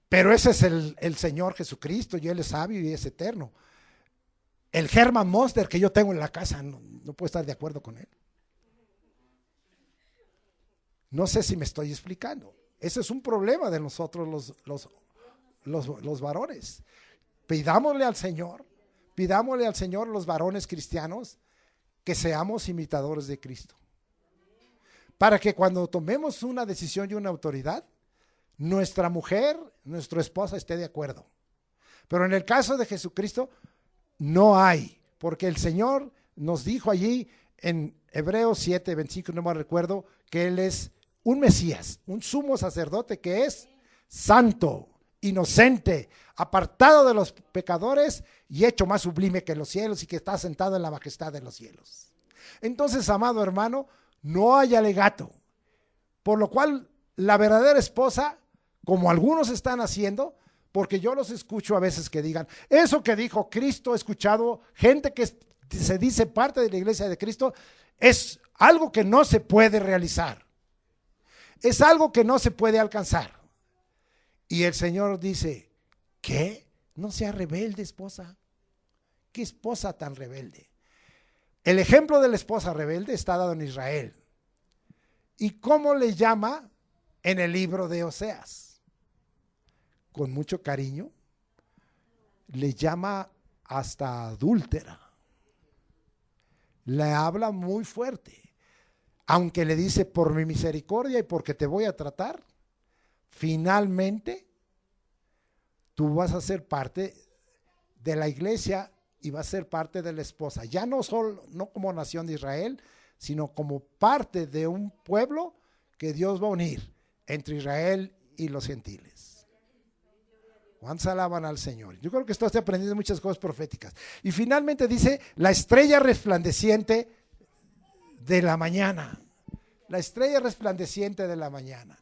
S1: pero ese es el Señor Jesucristo y Él es sabio y es eterno. El Herman Monster que yo tengo en la casa, no puedo estar de acuerdo con él. No sé si me estoy explicando. Ese es un problema de nosotros los varones. Pidámosle al Señor los varones cristianos, que seamos imitadores de Cristo. Para que cuando tomemos una decisión y una autoridad, nuestra mujer, nuestra esposa esté de acuerdo. Pero en el caso de Jesucristo, no hay, porque el Señor nos dijo allí en Hebreos 7:25, no me recuerdo, que Él es un Mesías, un sumo sacerdote que es santo, inocente, apartado de los pecadores y hecho más sublime que los cielos y que está sentado en la majestad de los cielos. Entonces, amado hermano, no hay alegato, por lo cual la verdadera esposa, como algunos están haciendo, porque yo los escucho a veces que digan, eso que dijo Cristo, he escuchado gente que se dice parte de la iglesia de Cristo, es algo que no se puede realizar, es algo que no se puede alcanzar. Y el Señor dice, ¿qué? No sea rebelde, esposa. ¿Qué esposa tan rebelde? El ejemplo de la esposa rebelde está dado en Israel. ¿Y cómo le llama en el libro de Oseas? Con mucho cariño, le llama hasta adúltera. Le habla muy fuerte, aunque le dice por mi misericordia y porque te voy a tratar, finalmente tú vas a ser parte de la iglesia y vas a ser parte de la esposa, ya no solo, no como nación de Israel, sino como parte de un pueblo que Dios va a unir entre Israel y los gentiles. ¿Cuántos alaban al Señor? Yo creo que estoy aprendiendo muchas cosas proféticas. Y finalmente dice, la estrella resplandeciente de la mañana. La estrella resplandeciente de la mañana.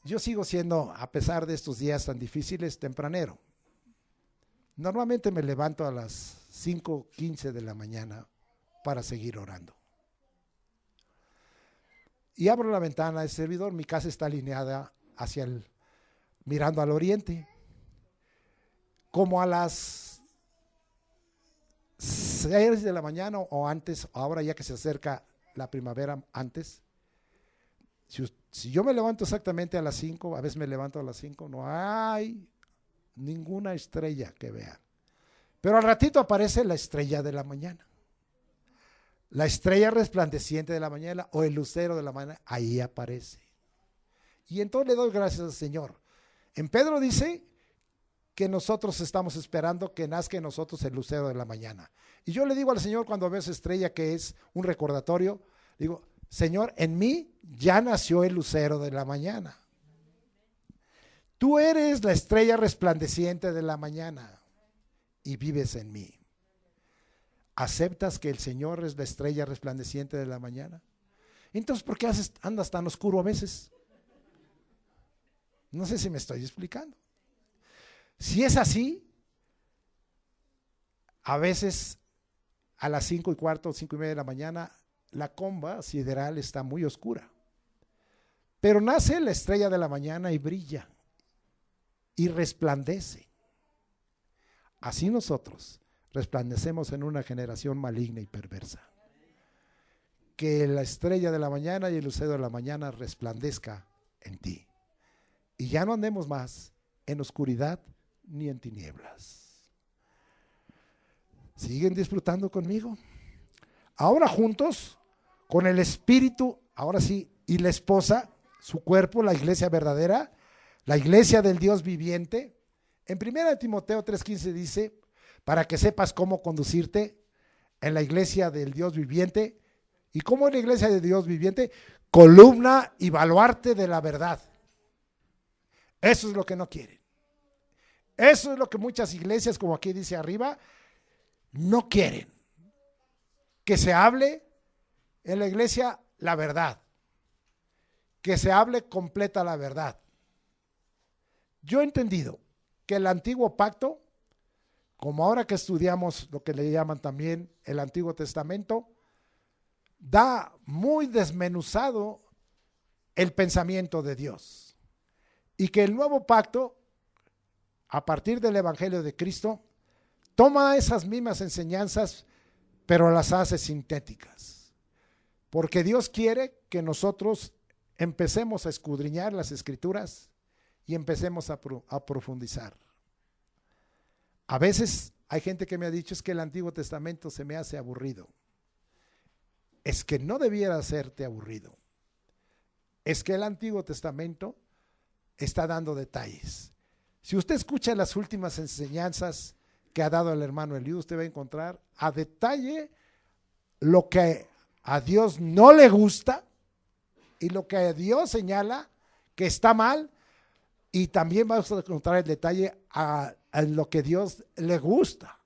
S1: Yo sigo siendo, a pesar de estos días tan difíciles, tempranero. Normalmente me levanto a las 5:15 de la mañana para seguir orando. Y abro la ventana del servidor, mi casa está alineada hacia mirando al oriente. Como a las 6 de la mañana o antes, ahora ya que se acerca la primavera antes, si yo me levanto exactamente a las 5, a veces me levanto a las 5, no hay ninguna estrella que vea. Pero al ratito aparece la estrella de la mañana. La estrella resplandeciente de la mañana o el lucero de la mañana, ahí aparece. Y entonces le doy gracias al Señor. En Pedro dice que nosotros estamos esperando que nazca en nosotros el lucero de la mañana. Y yo le digo al Señor cuando veo esa estrella que es un recordatorio, digo, Señor, en mí ya nació el lucero de la mañana. Tú eres la estrella resplandeciente de la mañana y vives en mí. ¿Aceptas que el Señor es la estrella resplandeciente de la mañana? Entonces, ¿por qué andas tan oscuro a veces? No sé si me estoy explicando. Si es así, a veces a las 5:15 o 5:30 de la mañana, la comba sideral está muy oscura. Pero nace la estrella de la mañana y brilla y resplandece. Así nosotros resplandecemos en una generación maligna y perversa. Que la estrella de la mañana y el lucero de la mañana resplandezca en ti. Y ya no andemos más en oscuridad ni en tinieblas. ¿Siguen disfrutando conmigo? Ahora juntos, con el Espíritu, ahora sí, y la esposa, su cuerpo, la iglesia verdadera, la iglesia del Dios viviente. En 1 Timoteo 3:15 dice, para que sepas cómo conducirte en la iglesia del Dios viviente. ¿Y cómo es la iglesia del Dios viviente? Columna y baluarte de la verdad. Eso es lo que no quieren. Eso es lo que muchas iglesias, como aquí dice arriba, no quieren. Que se hable en la iglesia la verdad. Que se hable completa la verdad. Yo he entendido que el antiguo pacto, como ahora que estudiamos lo que le llaman también el Antiguo Testamento, da muy desmenuzado el pensamiento de Dios. Y que el nuevo pacto, a partir del Evangelio de Cristo, toma esas mismas enseñanzas, pero las hace sintéticas. Porque Dios quiere que nosotros empecemos a escudriñar las Escrituras y empecemos a profundizar. A veces hay gente que me ha dicho es que el Antiguo Testamento se me hace aburrido. Es que no debiera hacerte aburrido. Es que el Antiguo Testamento está dando detalles. Si usted escucha las últimas enseñanzas que ha dado el hermano Eliú, usted va a encontrar a detalle lo que a Dios no le gusta y lo que a Dios señala que está mal, y también vamos a encontrar el detalle a lo que Dios le gusta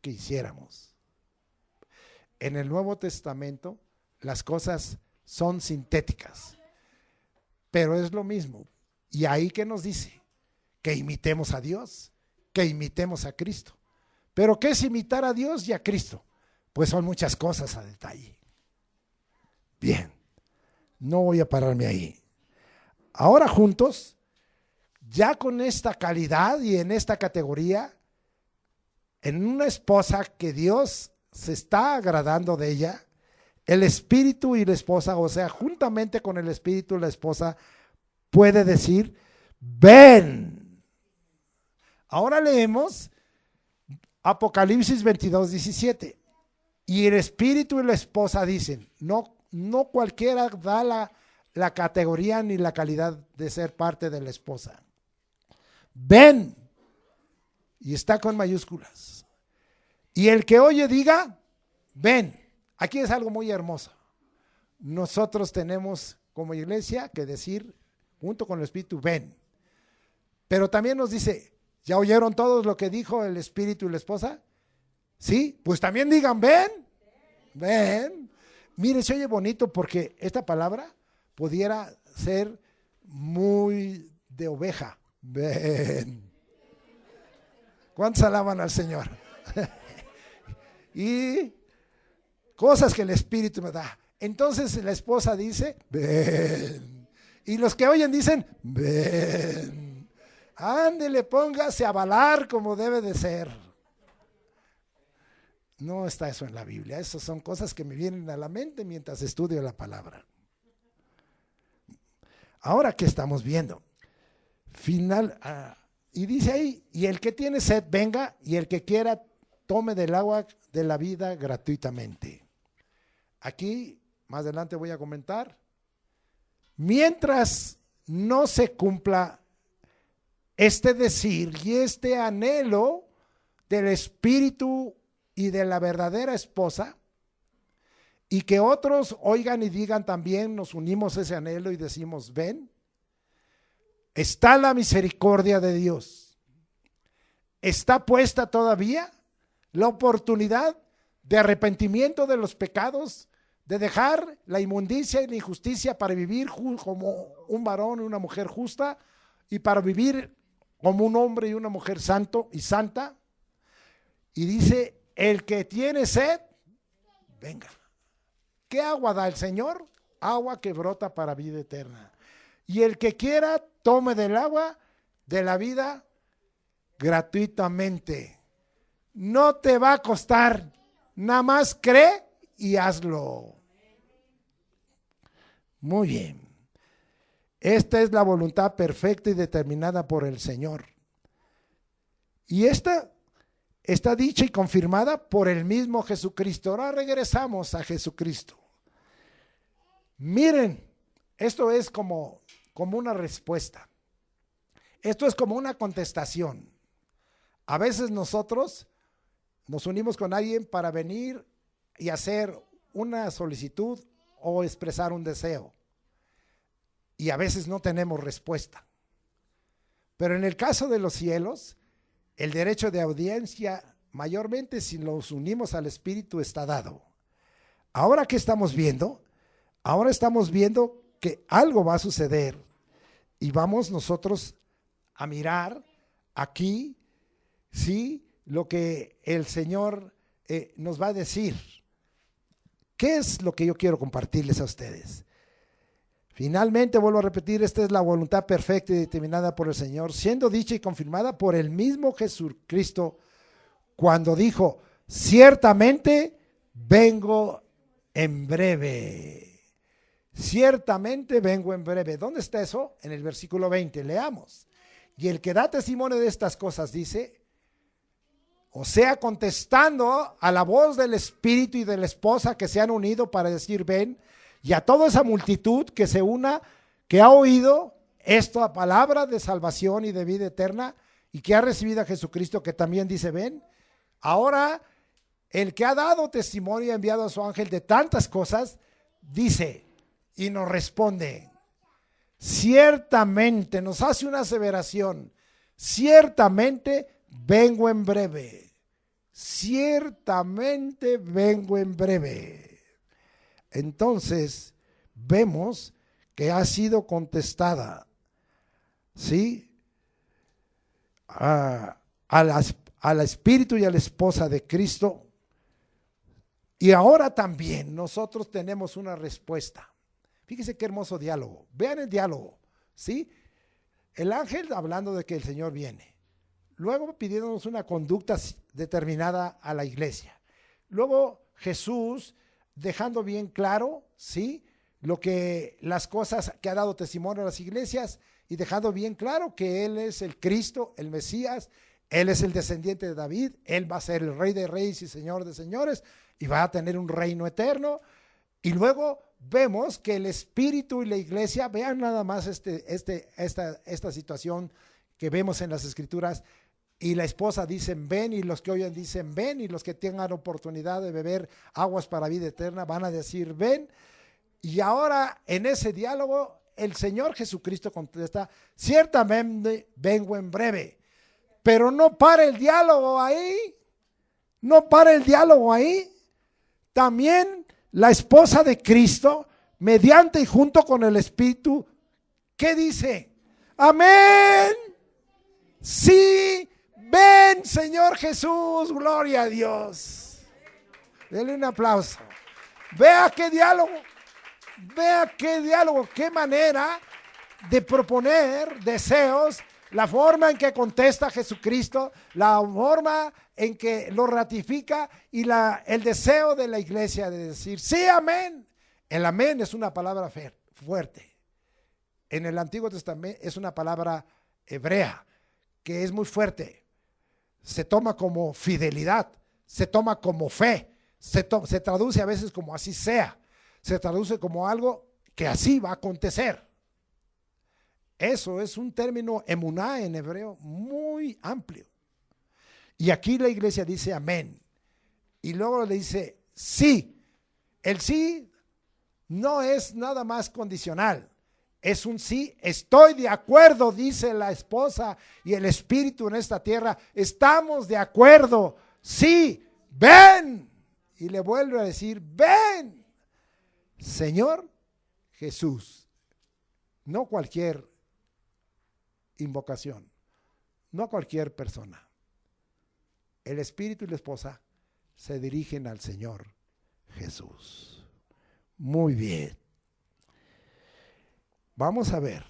S1: que hiciéramos. En el Nuevo Testamento las cosas son sintéticas, pero es lo mismo. Y ahí que nos dice que imitemos a Dios, que imitemos a Cristo. ¿Pero qué es imitar a Dios y a Cristo? Pues son muchas cosas a detalle. Bien, no voy a pararme ahí. Ahora juntos, ya con esta calidad y en esta categoría, en una esposa que Dios se está agradando de ella, el espíritu y la esposa, o sea, juntamente con el espíritu la esposa puede decir, ven. Ahora leemos Apocalipsis 22:17. Y el espíritu y la esposa dicen, no cualquiera da la categoría ni la calidad de ser parte de la esposa. Ven. Y está con mayúsculas. Y el que oye diga, ven. Aquí es algo muy hermoso. Nosotros tenemos como iglesia que decir, junto con el espíritu, ven. Pero también nos dice, ¿ya oyeron todos lo que dijo el espíritu y la esposa? Sí, pues también digan, ven. Ven. Mire, se oye bonito porque esta palabra pudiera ser muy de oveja. Ven. ¿Cuántos alaban al Señor? Y cosas que el Espíritu me da. Entonces la esposa dice, ven. Y los que oyen dicen, ven. Ándele, póngase a balar como debe de ser. No está eso en la Biblia. Esas son cosas que me vienen a la mente mientras estudio la palabra. Ahora, ¿qué estamos viendo? Y dice ahí, y el que tiene sed, venga, y el que quiera, tome del agua de la vida gratuitamente. Aquí, más adelante voy a comentar, mientras no se cumpla este decir y este anhelo del espíritu y de la verdadera esposa, y que otros oigan y digan también, nos unimos a ese anhelo y decimos, ven, está la misericordia de Dios. Está puesta todavía la oportunidad de arrepentimiento de los pecados, de dejar la inmundicia y la injusticia para vivir como un varón y una mujer justa, y para vivir como un hombre y una mujer santo y santa. Y dice, el que tiene sed, venga. ¿Qué agua da el Señor? Agua que brota para vida eterna. Y el que quiera, tome del agua de la vida gratuitamente. No te va a costar, nada más cree y hazlo. Muy bien. Esta es la voluntad perfecta y determinada por el Señor. Y esta está dicha y confirmada por el mismo Jesucristo. Ahora regresamos a Jesucristo. Miren, esto es como una respuesta. Esto es como una contestación. A veces nosotros nos unimos con alguien para venir y hacer una solicitud o expresar un deseo. Y a veces no tenemos respuesta. Pero en el caso de los cielos, el derecho de audiencia, mayormente si nos unimos al Espíritu, está dado. Ahora, ¿qué estamos viendo? Ahora estamos viendo que algo va a suceder y vamos nosotros a mirar aquí, sí, lo que el Señor nos va a decir. ¿Qué es lo que yo quiero compartirles a ustedes? Finalmente, vuelvo a repetir, esta es la voluntad perfecta y determinada por el Señor, siendo dicha y confirmada por el mismo Jesucristo, cuando dijo, ciertamente vengo en breve. Ciertamente vengo en breve. ¿Dónde está eso? En el versículo 20, leamos. Y el que da testimonio de estas cosas dice, o sea, contestando a la voz del Espíritu y de la esposa que se han unido para decir ven, y a toda esa multitud que se una, que ha oído esta palabra de salvación y de vida eterna, y que ha recibido a Jesucristo, que también dice ven. Ahora el que ha dado testimonio y ha enviado a su ángel de tantas cosas, dice y nos responde, ciertamente nos hace una aseveración, ciertamente vengo en breve, ciertamente vengo en breve. Entonces vemos que ha sido contestada, ¿sí? Al espíritu y a la esposa de Cristo. Y ahora también nosotros tenemos una respuesta. Fíjese qué hermoso diálogo. Vean el diálogo, ¿sí? El ángel hablando de que el Señor viene. Luego pidiéndonos una conducta determinada a la iglesia. Luego Jesús dejando bien claro, ¿sí? Las cosas que ha dado testimonio a las iglesias y dejando bien claro que Él es el Cristo, el Mesías, Él es el descendiente de David, Él va a ser el Rey de Reyes y Señor de Señores y va a tener un reino eterno. Y luego vemos que el Espíritu y la iglesia, vean nada más esta situación que vemos en las Escrituras, y la esposa dicen ven, y los que oyen dicen ven, y los que tengan oportunidad de beber aguas para vida eterna van a decir ven. Y ahora en ese diálogo el Señor Jesucristo contesta, ciertamente vengo en breve. Pero no para el diálogo ahí, no para el diálogo ahí. También la esposa de Cristo, mediante y junto con el Espíritu, ¿qué dice? Amén. Sí, ven Señor Jesús, gloria a Dios. Denle un aplauso. Vea qué diálogo, qué manera de proponer deseos, la forma en que contesta Jesucristo, la forma en que lo ratifica y el deseo de la iglesia de decir, sí, amén. El amén es una palabra fuerte. En el Antiguo Testamento es una palabra hebrea que es muy fuerte. Se toma como fidelidad, se toma como fe, se traduce a veces como así sea, se traduce como algo que así va a acontecer. Eso es un término emuná en hebreo muy amplio. Y aquí la iglesia dice amén. Y luego le dice sí. El sí no es nada más condicional. Es un sí, estoy de acuerdo, dice la esposa y el espíritu en esta tierra. Estamos de acuerdo. Sí, ven. Y le vuelve a decir, ven. Señor Jesús. No cualquier invocación, no cualquier persona. El espíritu y la esposa se dirigen al Señor Jesús. Muy bien. Vamos a ver.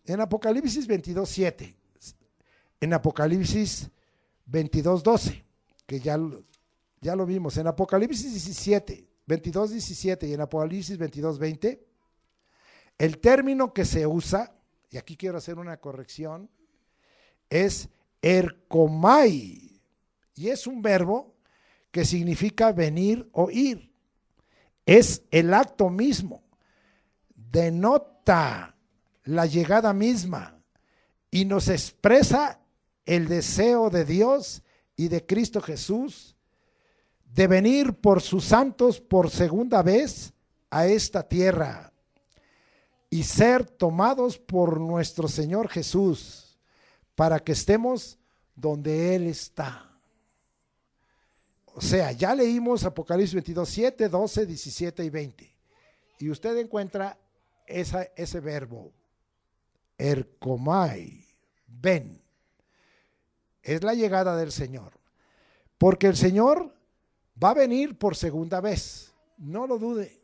S1: En Apocalipsis 22:7, en Apocalipsis 22:12, que ya lo vimos, en Apocalipsis 22:17 y en Apocalipsis 22:20, el término que se usa, y aquí quiero hacer una corrección, es erkomai, y es un verbo que significa venir o ir. Es el acto mismo, denota la llegada misma y nos expresa el deseo de Dios y de Cristo Jesús de venir por sus santos por segunda vez a esta tierra y ser tomados por nuestro Señor Jesús para que estemos donde Él está. O sea, ya leímos Apocalipsis 22:7, 12, 17 y 20. Y usted encuentra ese verbo, erkomai, ven. Es la llegada del Señor. Porque el Señor va a venir por segunda vez. No lo dude.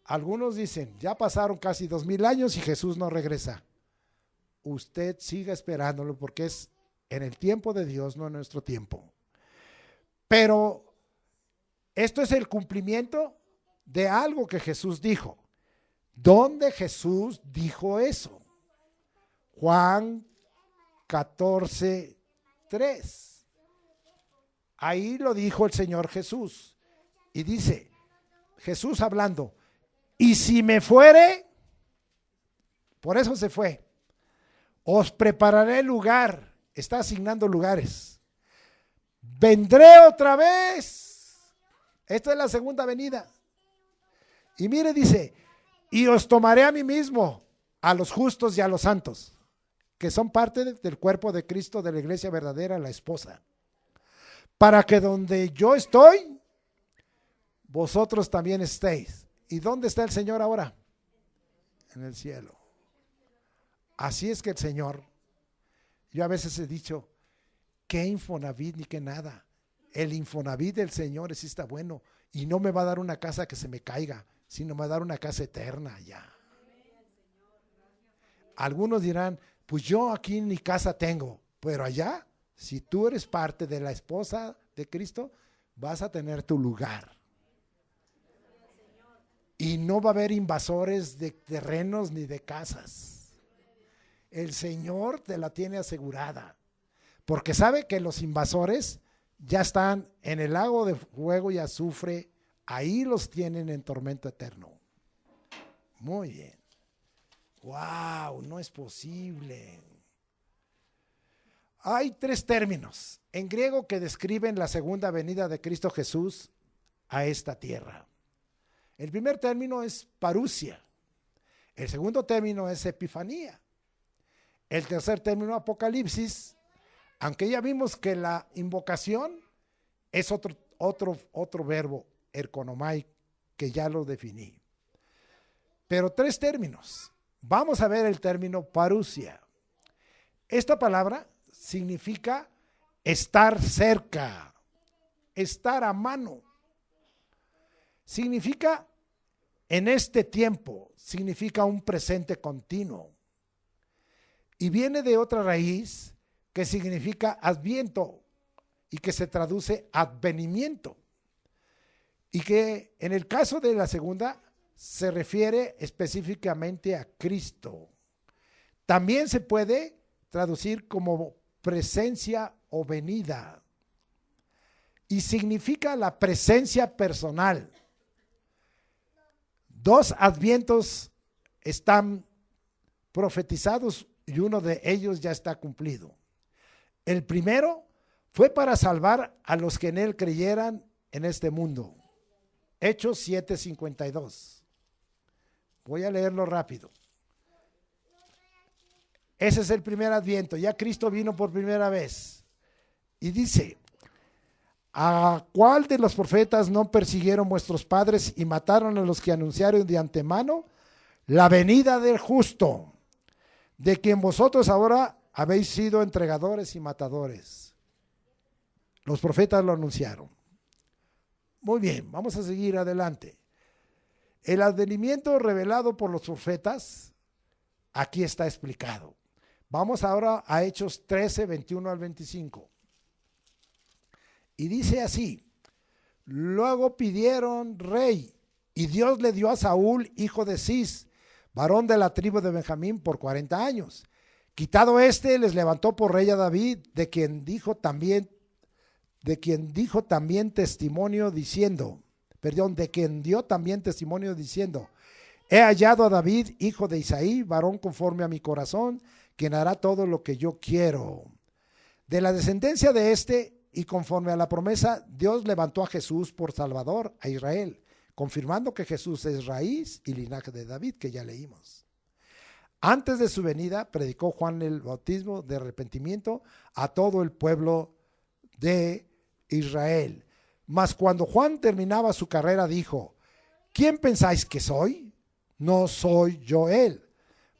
S1: Algunos dicen, ya pasaron casi 2000 años y Jesús no regresa. Usted siga esperándolo porque es en el tiempo de Dios, no en nuestro tiempo. Pero esto es el cumplimiento de algo que Jesús dijo. ¿Dónde Jesús dijo eso? Juan 14:3. Ahí lo dijo el Señor Jesús. Y dice, Jesús hablando, y si me fuere, por eso se fue, os prepararé lugar, está asignando lugares. vendré otra vez. Esta es la segunda venida. Y mire, dice, y os tomaré a mí mismo, a los justos y a los santos, que son parte del cuerpo de Cristo, de la iglesia verdadera, la esposa, para que donde yo estoy, vosotros también estéis. ¿Y dónde está el Señor ahora? En el cielo. Así es que el Señor, yo a veces he dicho, qué Infonavit ni qué nada. El Infonavit del Señor sí está bueno y no me va a dar una casa que se me caiga, sino me va a dar una casa eterna ya. Algunos dirán, pues yo aquí ni casa tengo, pero allá, si tú eres parte de la esposa de Cristo, vas a tener tu lugar. Y no va a haber invasores de terrenos ni de casas. El Señor te la tiene asegurada, porque sabe que los invasores ya están en el lago de fuego y azufre, ahí los tienen en tormento eterno. Muy bien. Wow, no es posible. Hay tres términos en griego que describen la segunda venida de Cristo Jesús a esta tierra. El primer término es parusia. El segundo término es epifanía. El tercer término, apocalipsis, aunque ya vimos que la invocación es otro verbo, ergonomai, que ya lo definí. Pero tres términos. Vamos a ver el término parusia. Esta palabra significa estar cerca, estar a mano. Significa en este tiempo, significa un presente continuo. Y viene de otra raíz que significa adviento y que se traduce advenimiento. Y que en el caso de la segunda se refiere específicamente a Cristo. También se puede traducir como presencia o venida. Y significa la presencia personal. Dos advientos están profetizados y uno de ellos ya está cumplido. El primero fue para salvar a los que en él creyeran en este mundo. Hechos 7:52. Voy a leerlo rápido. Ese es el primer adviento. Ya Cristo vino por primera vez. Y dice, ¿a cuál de los profetas no persiguieron vuestros padres y mataron a los que anunciaron de antemano la venida del justo, de quien vosotros ahora habéis sido entregadores y matadores? Los profetas lo anunciaron. Muy bien, vamos a seguir adelante. El advenimiento revelado por los profetas, aquí está explicado. Vamos ahora a Hechos 13, 21 al 25. Y dice así, luego pidieron rey, y Dios le dio a Saúl, hijo de Cis, varón de la tribu de Benjamín, por 40 años. Quitado les levantó por rey a David, de quien dio también testimonio diciendo, he hallado a David, hijo de Isaí, varón conforme a mi corazón, quien hará todo lo que yo quiero. De la descendencia de y conforme a la promesa, Dios levantó a Jesús por Salvador a Israel, confirmando que Jesús es raíz y linaje de David, que ya leímos. Antes de su venida, predicó Juan el bautismo de arrepentimiento a todo el pueblo de Israel. Mas cuando Juan terminaba su carrera, dijo, ¿quién pensáis que soy? No soy yo él.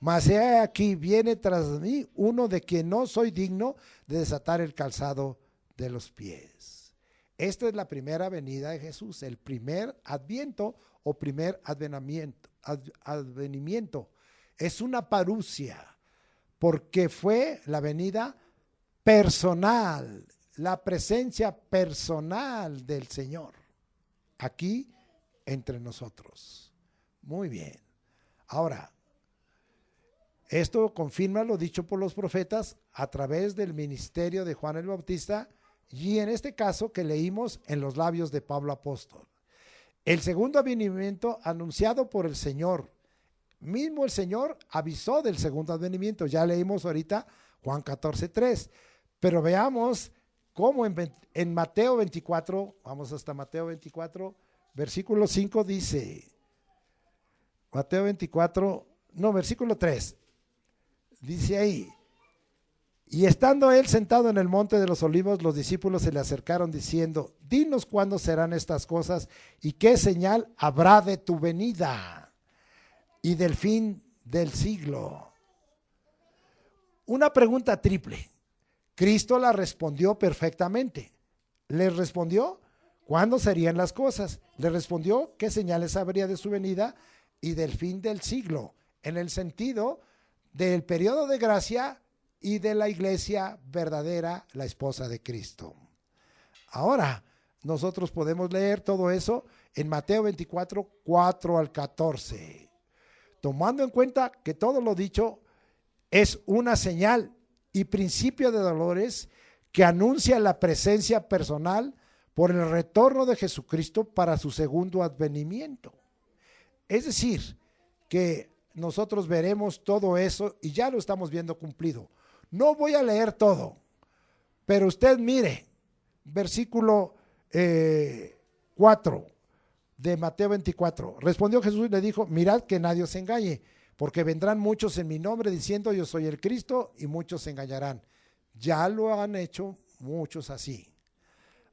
S1: Mas he aquí, viene tras mí uno de quien no soy digno de desatar el calzado de los pies. Esta es la primera venida de Jesús, el primer adviento o primer advenimiento. Es una parusia, porque fue la venida personal, la presencia personal del Señor, aquí entre nosotros. Muy bien. Ahora, esto confirma lo dicho por los profetas a través del ministerio de Juan el Bautista y en este caso que leímos en los labios de Pablo apóstol. El segundo advenimiento anunciado por el Señor. Mismo el Señor avisó del segundo advenimiento. Ya leímos ahorita Juan 14:3. Pero veamos como en Mateo 24, vamos hasta Mateo 24, versículo 5 dice, Mateo 24, no, versículo 3, dice ahí, y estando él sentado en el monte de los olivos, los discípulos se le acercaron diciendo, dinos cuándo serán estas cosas y qué señal habrá de tu venida y del fin del siglo. Una pregunta triple. Cristo la respondió perfectamente. Les respondió cuándo serían las cosas. Les respondió qué señales habría de su venida y del fin del siglo, en el sentido del periodo de gracia y de la iglesia verdadera, la esposa de Cristo. Ahora, nosotros podemos leer todo eso en Mateo 24, 4 al 14, tomando en cuenta que todo lo dicho es una señal y principio de dolores que anuncia la presencia personal por el retorno de Jesucristo para su segundo advenimiento. Es decir, que nosotros veremos todo eso y ya lo estamos viendo cumplido. No voy a leer todo, pero usted mire, versículo 4 de Mateo 24. Respondió Jesús y le dijo, mirad que nadie os engañe, porque vendrán muchos en mi nombre diciendo yo soy el Cristo y muchos se engañarán. Ya lo han hecho muchos así.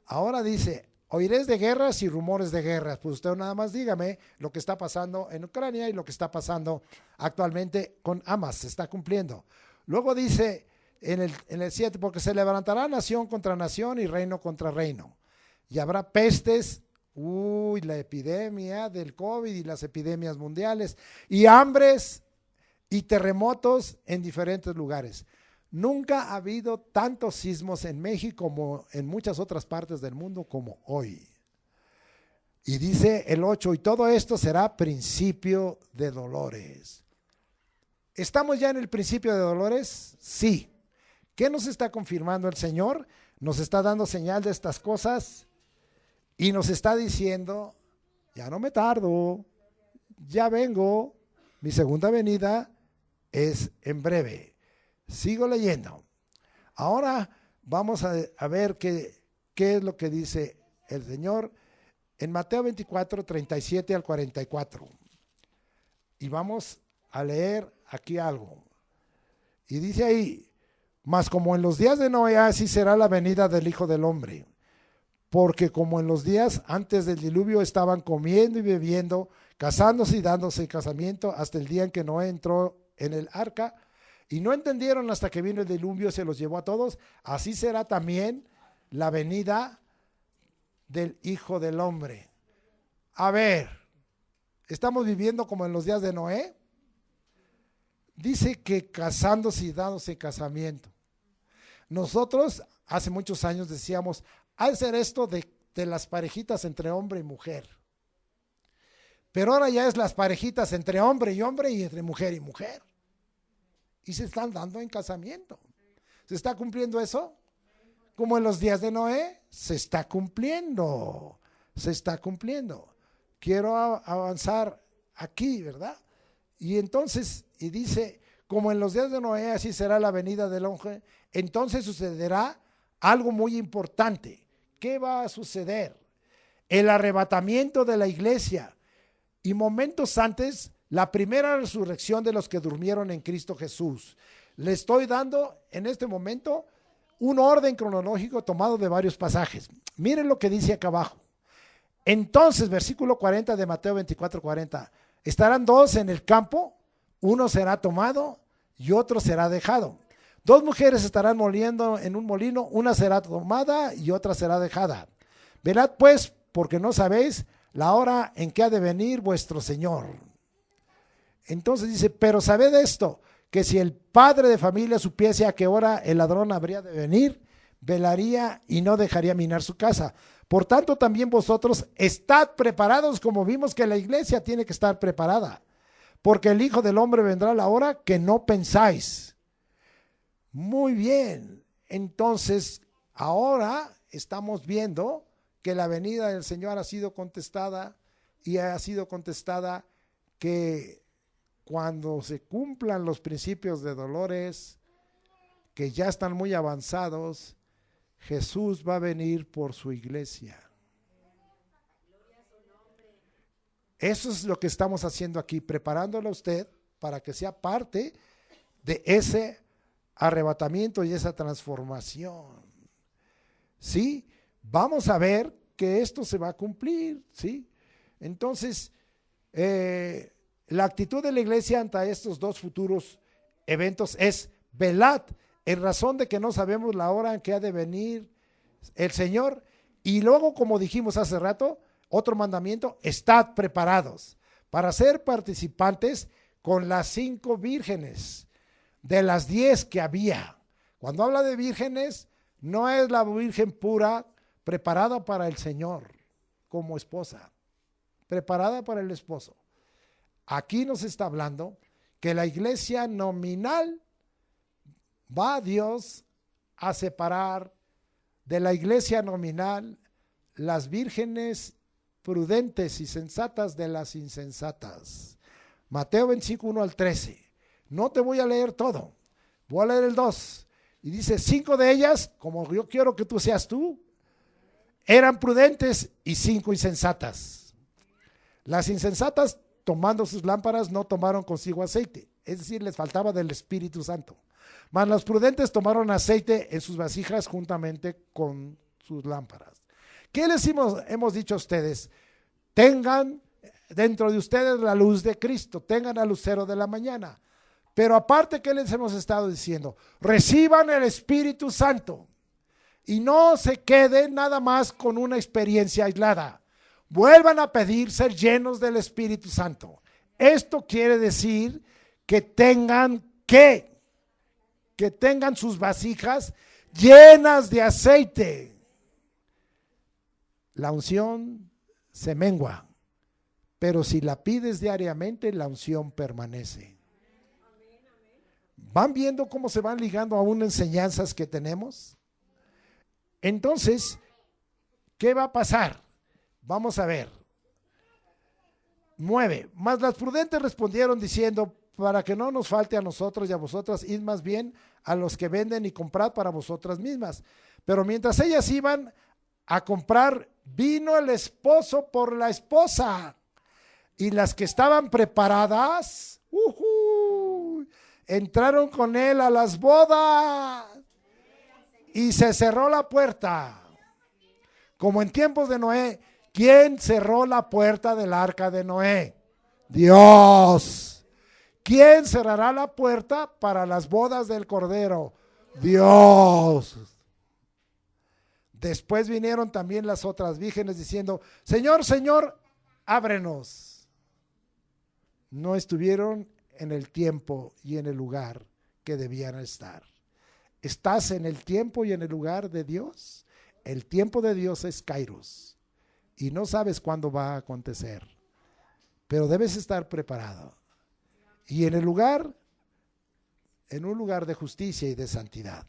S1: Ahora dice, oiréis de guerras y rumores de guerras. Pues usted nada más dígame lo que está pasando en Ucrania y lo que está pasando actualmente con Hamas, se está cumpliendo. Luego dice en el 7, porque se levantará nación contra nación y reino contra reino. Y habrá pestes, la epidemia del COVID y las epidemias mundiales, y hambres y terremotos en diferentes lugares. Nunca ha habido tantos sismos en México como en muchas otras partes del mundo como hoy. Y dice el 8, y todo esto será principio de dolores. ¿Estamos ya en el principio de dolores? Sí. ¿Qué nos está confirmando el Señor? Nos está dando señal de estas cosas y nos está diciendo, ya no me tardo, ya vengo, mi segunda venida es en breve. Sigo leyendo. Ahora vamos a ver qué es lo que dice el Señor en Mateo 24, 37 al 44. Y vamos a leer aquí algo. Y dice ahí, mas como en los días de Noé, así será la venida del Hijo del Hombre. Porque como en los días antes del diluvio estaban comiendo y bebiendo, casándose y dándose casamiento, hasta el día en que Noé entró en el arca, y no entendieron hasta que vino el diluvio, se los llevó a todos, así será también la venida del Hijo del Hombre. A ver, ¿estamos viviendo como en los días de Noé? Dice que casándose y dándose casamiento. Nosotros hace muchos años decíamos, al ser esto de las parejitas entre hombre y mujer. Pero ahora ya es las parejitas entre hombre y hombre y entre mujer y mujer. Y se están dando en casamiento. ¿Se está cumpliendo eso? Como en los días de Noé, se está cumpliendo. Se está cumpliendo. Quiero avanzar aquí, ¿verdad? Y entonces, y dice, como en los días de Noé, así será la venida del hombre. Entonces sucederá algo muy importante. ¿Qué va a suceder? El arrebatamiento de la iglesia. Y momentos antes, la primera resurrección de los que durmieron en Cristo Jesús. Le estoy dando en este momento un orden cronológico tomado de varios pasajes. Miren lo que dice acá abajo. Entonces, versículo 40 de Mateo 24, 40. Estarán dos en el campo, uno será tomado y otro será dejado. Dos mujeres estarán moliendo en un molino, una será tomada y otra será dejada. Velad pues, porque no sabéis la hora en que ha de venir vuestro Señor. Entonces dice, pero sabed esto, que si el padre de familia supiese a qué hora el ladrón habría de venir, velaría y no dejaría minar su casa. Por tanto, también vosotros estad preparados, como vimos que la iglesia tiene que estar preparada, porque el Hijo del Hombre vendrá a la hora que no pensáis. Muy bien, entonces ahora estamos viendo que la venida del Señor ha sido contestada y ha sido contestada que cuando se cumplan los principios de dolores que ya están muy avanzados Jesús va a venir por su iglesia. Eso es lo que estamos haciendo aquí, preparándolo a usted para que sea parte de ese arrebatamiento y esa transformación. ¿Sí? Vamos a ver que esto se va a cumplir, ¿sí? Entonces, la actitud de la iglesia ante estos dos futuros eventos es: velad, en razón de que no sabemos la hora en que ha de venir el Señor. Y luego, como dijimos hace rato, otro mandamiento: estad preparados para ser participantes con las 5 vírgenes de las 10 que había. Cuando habla de vírgenes, no es la virgen pura preparada para el Señor como esposa, preparada para el esposo. Aquí nos está hablando que la iglesia nominal va a Dios a separar de la iglesia nominal las vírgenes prudentes y sensatas de las insensatas. Mateo 25, 1 al 13. No te voy a leer todo, voy a leer el 2. Y dice: 5 de ellas, como yo quiero que tú seas tú, eran prudentes y 5 insensatas. Las insensatas, tomando sus lámparas, no tomaron consigo aceite, es decir, les faltaba del Espíritu Santo. Mas los prudentes tomaron aceite en sus vasijas juntamente con sus lámparas. ¿Qué les hemos dicho a ustedes? Tengan dentro de ustedes la luz de Cristo, tengan al lucero de la mañana. Pero aparte, ¿qué les hemos estado diciendo? Reciban el Espíritu Santo y no se queden nada más con una experiencia aislada. Vuelvan a pedir ser llenos del Espíritu Santo. Esto quiere decir que tengan sus vasijas llenas de aceite. La unción se mengua, pero si la pides diariamente, la unción permanece. ¿Van viendo cómo se van ligando aún enseñanzas que tenemos? Entonces, ¿qué va a pasar? Vamos a ver. 9. Mas las prudentes respondieron diciendo: para que no nos falte a nosotros y a vosotras, id más bien a los que venden y comprad para vosotras mismas. Pero mientras ellas iban a comprar, vino el esposo por la esposa, y las que estaban preparadas, entraron con él a las bodas, y se cerró la puerta. Como en tiempos de Noé. ¿Quién cerró la puerta del arca de Noé? Dios. ¿Quién cerrará la puerta para las bodas del Cordero? Dios. Después vinieron también las otras vírgenes diciendo: Señor, Señor, ábrenos. No estuvieron en el tiempo y en el lugar que debían estar. ¿Estás en el tiempo y en el lugar de Dios? El tiempo de Dios es Kairos y no sabes cuándo va a acontecer, pero debes estar preparado. Y en el lugar, en un lugar de justicia y de santidad.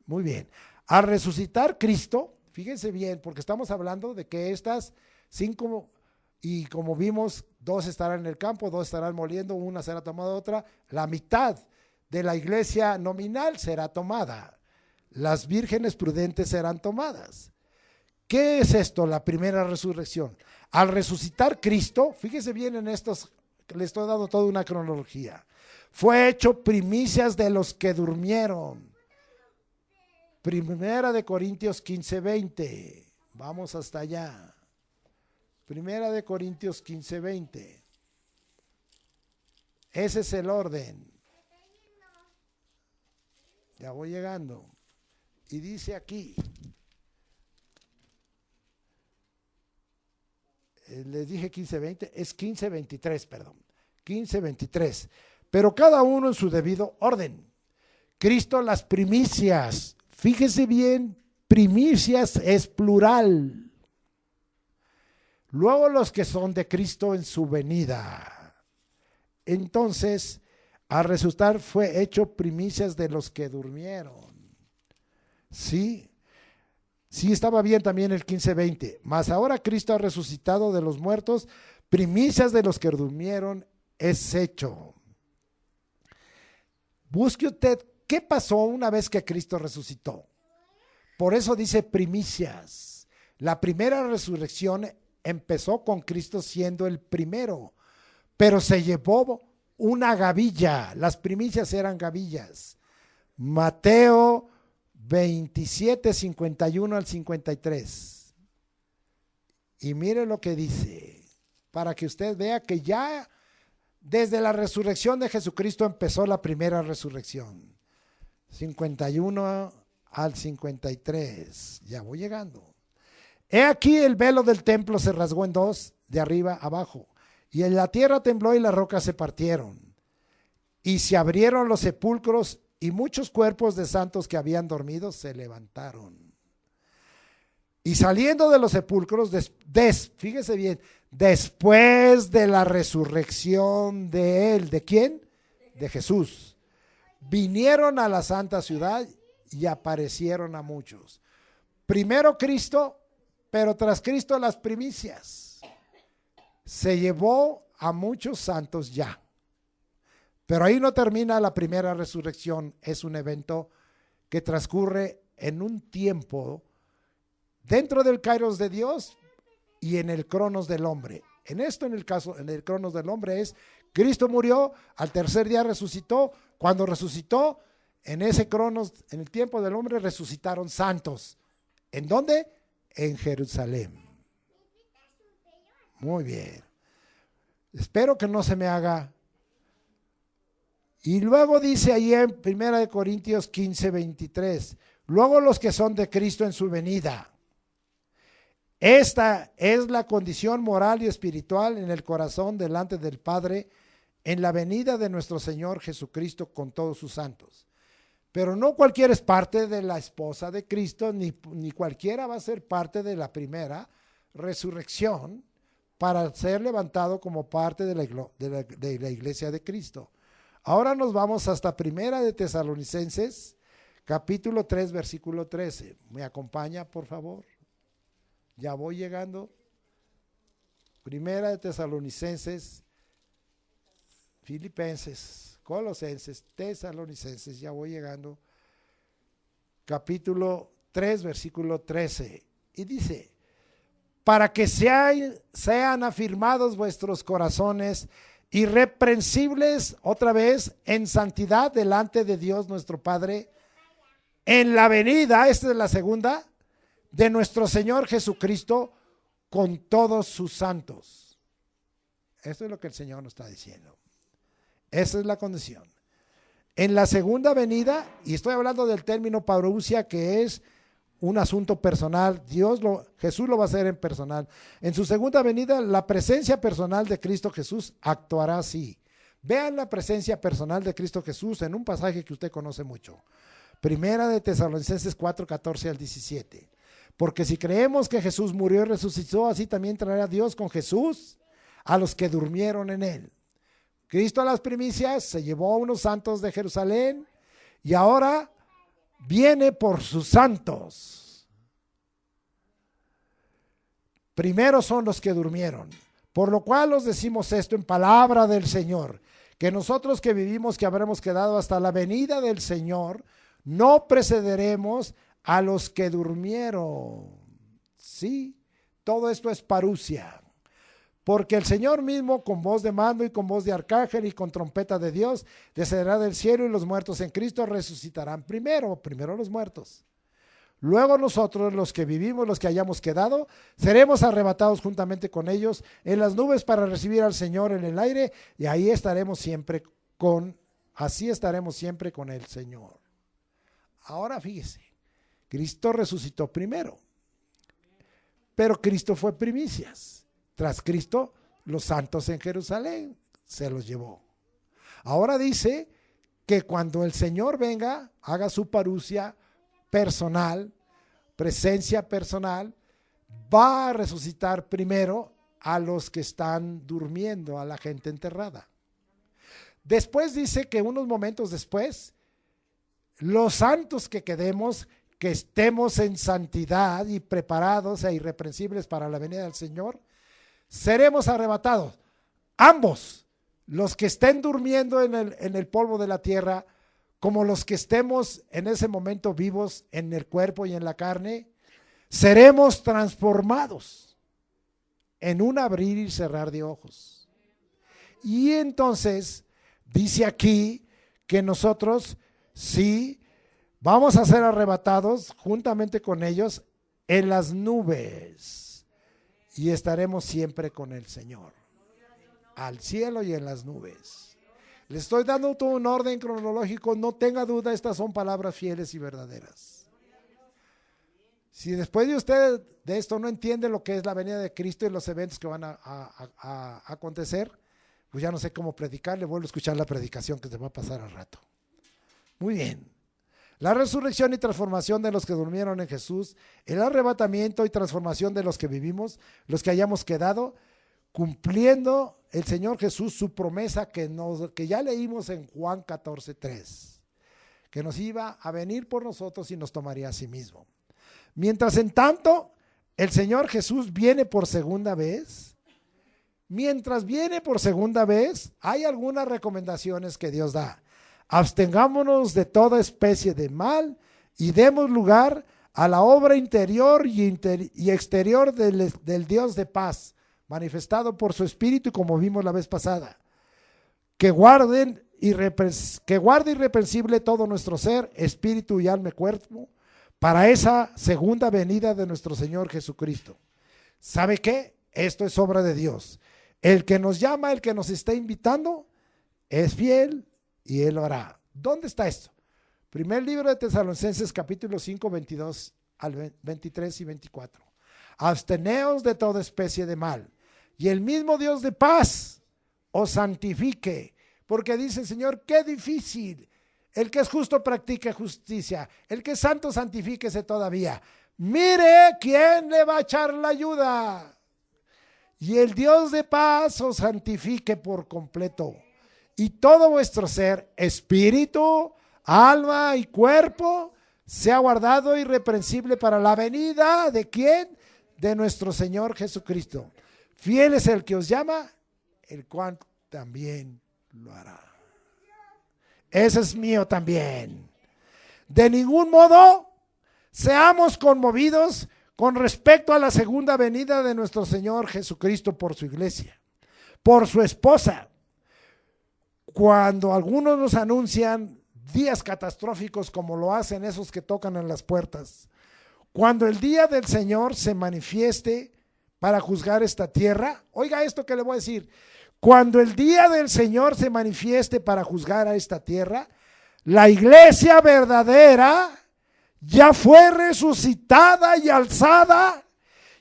S1: Muy bien. Al resucitar Cristo, fíjense bien, porque estamos hablando de que estas 5, y como vimos, 2 estarán en el campo, 2 estarán moliendo, una será tomada de otra, la mitad de la iglesia nominal será tomada, las vírgenes prudentes serán tomadas. ¿Qué es esto? La primera resurrección. Al resucitar Cristo, fíjese bien en estos, le estoy dando toda una cronología, fue hecho primicias de los que durmieron. Primera de Corintios 15:20, vamos hasta allá. Primera de Corintios 15:20. Ese es el orden. Ya voy llegando. Y dice aquí, les dije 15:20, es 15:23, perdón. 15:23. Pero cada uno en su debido orden. Cristo las primicias. Fíjese bien, primicias es plural. Luego los que son de Cristo en su venida. Entonces, al resucitar fue hecho primicias de los que durmieron. Sí, sí estaba bien también el 15:20. Mas ahora Cristo ha resucitado de los muertos, primicias de los que durmieron es hecho. Busque usted qué pasó una vez que Cristo resucitó. Por eso dice primicias. La primera resurrección empezó con Cristo siendo el primero, pero se llevó una gavilla. Las primicias eran gavillas. Mateo 27, 51 al 53. Y mire lo que dice, para que usted vea que ya desde la resurrección de Jesucristo empezó la primera resurrección. 51 al 53. Ya voy llegando. He aquí el velo del templo se rasgó en dos, de arriba a abajo, y en la tierra tembló y las rocas se partieron, y se abrieron los sepulcros, y muchos cuerpos de santos que habían dormido se levantaron. Y saliendo de los sepulcros, fíjese bien, después de la resurrección de él, ¿de quién? De Jesús. Vinieron a la santa ciudad y aparecieron a muchos. Primero Cristo, pero tras Cristo las primicias. Se llevó a muchos santos ya. Pero ahí no termina la primera resurrección. Es un evento que transcurre en un tiempo dentro del kairos de Dios y en el cronos del hombre. En el cronos del hombre es Cristo murió, al tercer día resucitó. Cuando resucitó, en ese cronos, en el tiempo del hombre, resucitaron santos. ¿En dónde? En Jerusalén. Muy bien. Espero que no se me haga. Y luego dice ahí en 1 Corintios 15, 23, luego los que son de Cristo en su venida. Esta es la condición moral y espiritual en el corazón delante del Padre en la venida de nuestro Señor Jesucristo con todos sus santos. Pero no cualquiera es parte de la esposa de Cristo, ni cualquiera va a ser parte de la primera resurrección para ser levantado como parte de la iglesia de Cristo. Ahora nos vamos hasta Primera de Tesalonicenses, capítulo 3, versículo 13. ¿Me acompaña, por favor? Ya voy llegando. Primera de Tesalonicenses, Filipenses, Colosenses, Tesalonicenses, ya voy llegando. Capítulo 3, versículo 13. Y dice, para que sean afirmados vuestros corazones irreprensibles, otra vez, en santidad delante de Dios nuestro Padre, en la venida, esta es la segunda, de nuestro Señor Jesucristo con todos sus santos. Esto es lo que el Señor nos está diciendo. Esa es la condición. En la segunda venida, y estoy hablando del término parousia, que es un asunto personal, Jesús lo va a hacer en personal. En su segunda venida, la presencia personal de Cristo Jesús actuará así. Vean la presencia personal de Cristo Jesús en un pasaje que usted conoce mucho. Primera de Tesalonicenses 4, 14 al 17. Porque si creemos que Jesús murió y resucitó, así también traerá Dios con Jesús a los que durmieron en él. Cristo a las primicias se llevó a unos santos de Jerusalén y ahora viene por sus santos. Primero son los que durmieron, por lo cual os decimos esto en palabra del Señor, que nosotros que vivimos, que habremos quedado hasta la venida del Señor, no precederemos a los que durmieron. Sí, todo esto es parousia. Porque el Señor mismo, con voz de mando y con voz de arcángel y con trompeta de Dios, descenderá del cielo y los muertos en Cristo resucitarán primero los muertos. Luego nosotros, los que vivimos, los que hayamos quedado, seremos arrebatados juntamente con ellos en las nubes para recibir al Señor en el aire, y así estaremos siempre con el Señor. Ahora fíjese, Cristo resucitó primero, pero Cristo fue primicias. Tras Cristo, los santos en Jerusalén se los llevó. Ahora dice que cuando el Señor venga, haga su parousia personal, presencia personal, va a resucitar primero a los que están durmiendo, a la gente enterrada. Después dice que unos momentos después, los santos que quedemos, que estemos en santidad y preparados e irreprensibles para la venida del Señor, seremos arrebatados, ambos, los que estén durmiendo en el polvo de la tierra, como los que estemos en ese momento vivos en el cuerpo y en la carne, seremos transformados en un abrir y cerrar de ojos. Y entonces dice aquí que nosotros sí vamos a ser arrebatados juntamente con ellos en las nubes y estaremos siempre con el Señor, al cielo y en las nubes. Le estoy dando todo un orden cronológico, no tenga duda, estas son palabras fieles y verdaderas. Si después de usted de esto no entiende lo que es la venida de Cristo y los eventos que van a acontecer, pues ya no sé cómo predicar, le vuelvo a escuchar la predicación que se va a pasar al rato. Muy bien. La resurrección y transformación de los que durmieron en Jesús, el arrebatamiento y transformación de los que vivimos, los que hayamos quedado, cumpliendo el Señor Jesús su promesa que ya leímos en Juan 14:3, que nos iba a venir por nosotros y nos tomaría a sí mismo. Mientras en tanto, el Señor Jesús viene por segunda vez. Mientras viene por segunda vez, hay algunas recomendaciones que Dios da. Abstengámonos de toda especie de mal y demos lugar a la obra interior y exterior del Dios de paz, manifestado por su Espíritu, como vimos la vez pasada, que guarde irreprensible todo nuestro ser, espíritu y alma y cuerpo, para esa segunda venida de nuestro Señor Jesucristo. ¿Sabe qué? Esto es obra de Dios. El que nos llama, el que nos está invitando, es fiel y Él lo hará. ¿Dónde está esto? Primer libro de Tesalonicenses, capítulo 5, 22 al 23 y 24. Absteneos de toda especie de mal, y el mismo Dios de paz os santifique, porque dice el Señor, qué difícil, el que es justo practique justicia, el que es santo santifíquese todavía. Mire quién le va a echar la ayuda, y el Dios de paz os santifique por completo, y todo vuestro ser, espíritu, alma y cuerpo, sea guardado irreprensible para la venida ¿de quién? De nuestro Señor Jesucristo. Fiel es el que os llama, el cual también lo hará. Ese es mío también. De ningún modo seamos conmovidos con respecto a la segunda venida de nuestro Señor Jesucristo por su iglesia, por su esposa. Cuando algunos nos anuncian días catastróficos como lo hacen esos que tocan en las puertas, cuando el día del Señor se manifieste para juzgar esta tierra, oiga esto que le voy a decir, cuando el día del Señor se manifieste para juzgar a esta tierra, la iglesia verdadera ya fue resucitada y alzada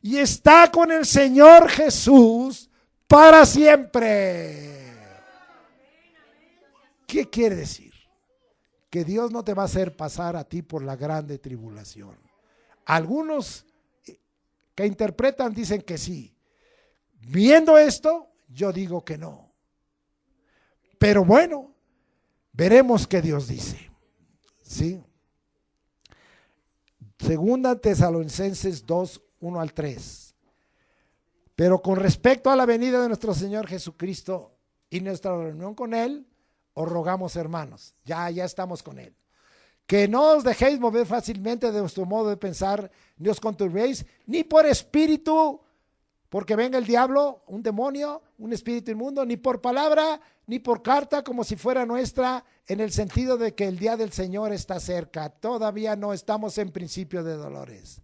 S1: y está con el Señor Jesús para siempre. ¿Qué quiere decir? Que Dios no te va a hacer pasar a ti por la grande tribulación. Algunos que interpretan dicen que sí. Viendo esto, yo digo que no. Pero bueno, veremos qué Dios dice. ¿Sí? Segunda Tesalonicenses 2, 1 al 3. Pero con respecto a la venida de nuestro Señor Jesucristo y nuestra reunión con Él, os rogamos, hermanos, ya estamos con Él, que no os dejéis mover fácilmente de vuestro modo de pensar, ni os conturbéis, ni por espíritu, porque venga el diablo, un demonio, un espíritu inmundo, ni por palabra, ni por carta, como si fuera nuestra, en el sentido de que el día del Señor está cerca. Todavía no estamos en principio de dolores.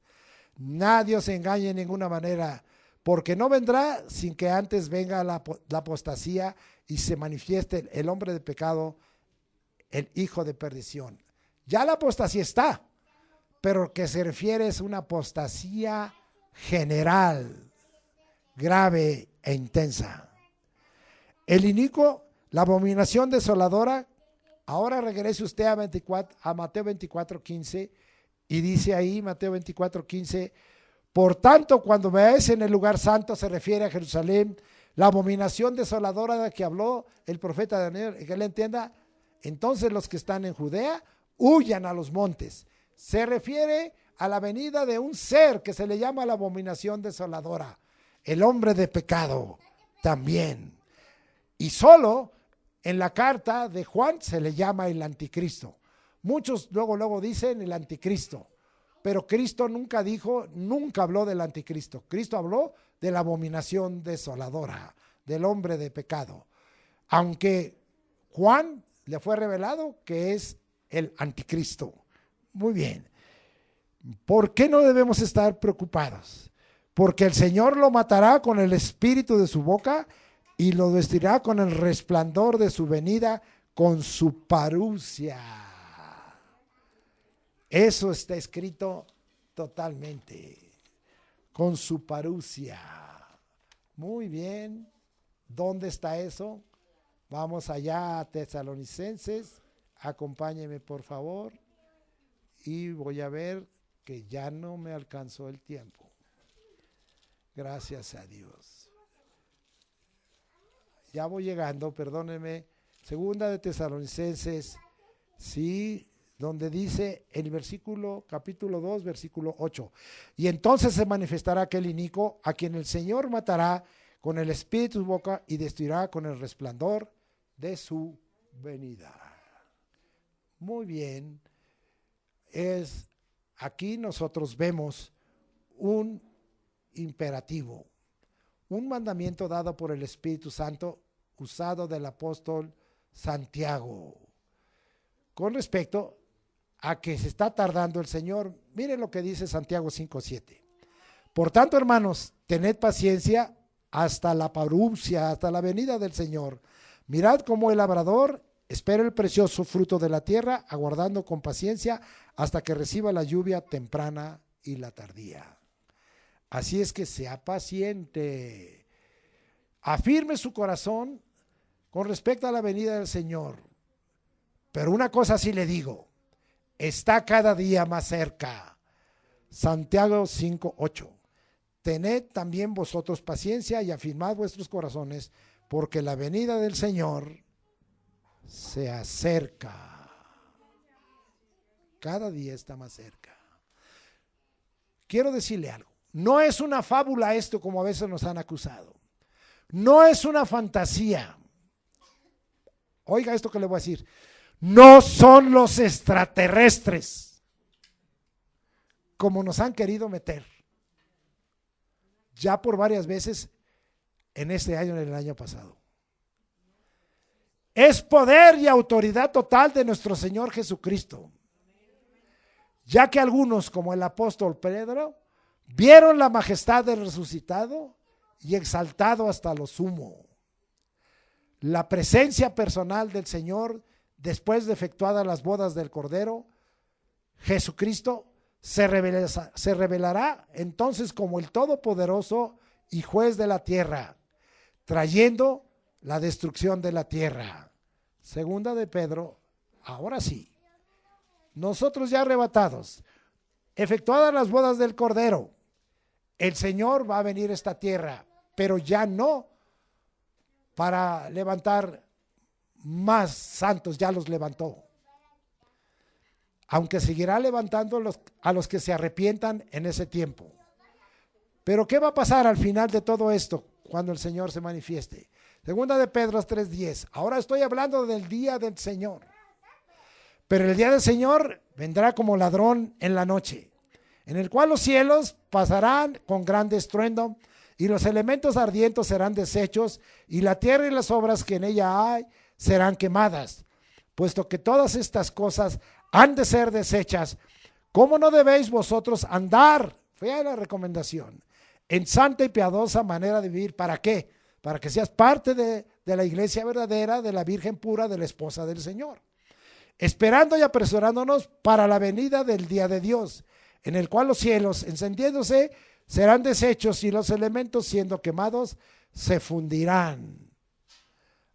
S1: Nadie os engañe en ninguna manera, porque no vendrá sin que antes venga la apostasía y se manifieste el hombre de pecado, el hijo de perdición. Ya la apostasía está, pero que se refiere es una apostasía general, grave e intensa. El inicuo, la abominación desoladora. Ahora regrese usted a Mateo 24:15 y dice ahí, Mateo 24:15, por tanto, cuando veáis en el lugar santo, se refiere a Jerusalén, la abominación desoladora de que habló el profeta Daniel, que le entienda, entonces los que están en Judea huyan a los montes. Se refiere a la venida de un ser que se le llama la abominación desoladora, el hombre de pecado también. Y solo en la carta de Juan se le llama el anticristo. Muchos luego dicen el anticristo, pero Cristo nunca dijo, nunca habló del anticristo. Cristo habló de la abominación desoladora, del hombre de pecado. Aunque Juan le fue revelado que es el anticristo. Muy bien. ¿Por qué no debemos estar preocupados? Porque el Señor lo matará con el espíritu de su boca y lo vestirá con el resplandor de su venida, con su parucia. Eso está escrito totalmente. Con su parucia. Muy bien. ¿Dónde está eso? Vamos allá a Tesalonicenses. Acompáñeme, por favor. Y voy a ver que ya no me alcanzó el tiempo. Gracias a Dios. Ya voy llegando, perdónenme. Segunda de Tesalonicenses, sí, donde dice el versículo, capítulo 2, versículo 8. Y entonces se manifestará aquel inicuo a quien el Señor matará con el espíritu de su boca y destruirá con el resplandor de su venida. Muy bien. Aquí nosotros vemos un imperativo, un mandamiento dado por el Espíritu Santo, usado del apóstol Santiago, con respecto a que se está tardando el Señor. Miren lo que dice Santiago 5:7. Por tanto, hermanos, tened paciencia hasta la parucia, hasta la venida del Señor. Mirad cómo el labrador espera el precioso fruto de la tierra, aguardando con paciencia hasta que reciba la lluvia temprana y la tardía. Así es que sea paciente, afirme su corazón con respecto a la venida del Señor. Pero una cosa sí le digo, está cada día más cerca. Santiago 5:8. Tened también vosotros paciencia y afirmad vuestros corazones, porque la venida del Señor se acerca. Cada día está más cerca. Quiero decirle algo. No es una fábula esto como a veces nos han acusado. No es una fantasía. Oiga esto que le voy a decir. No son los extraterrestres como nos han querido meter. Ya por varias veces en este año y en el año pasado. Es poder y autoridad total de nuestro Señor Jesucristo. Ya que algunos, como el apóstol Pedro, vieron la majestad del resucitado y exaltado hasta lo sumo. La presencia personal del Señor, después de efectuadas las bodas del Cordero, Jesucristo se revelará entonces como el Todopoderoso y Juez de la tierra, trayendo la destrucción de la tierra. Segunda de Pedro, ahora sí, nosotros ya arrebatados, efectuadas las bodas del Cordero, el Señor va a venir a esta tierra, pero ya no para levantar más santos, ya los levantó. Aunque seguirá levantando a los que se arrepientan en ese tiempo. Pero ¿qué va a pasar al final de todo esto cuando el Señor se manifieste? Segunda de Pedro 3:10. Ahora estoy hablando del día del Señor. Pero el día del Señor vendrá como ladrón en la noche, en el cual los cielos pasarán con grande estruendo y los elementos ardientes serán deshechos y la tierra y las obras que en ella hay serán quemadas. Puesto que todas estas cosas han de ser deshechas, ¿cómo no debéis vosotros andar? Fue la recomendación. En santa y piadosa manera de vivir. ¿Para qué? Para que seas parte de la iglesia verdadera, de la Virgen pura, de la esposa del Señor. Esperando y apresurándonos para la venida del día de Dios, en el cual los cielos, encendiéndose, serán deshechos y los elementos, siendo quemados, se fundirán.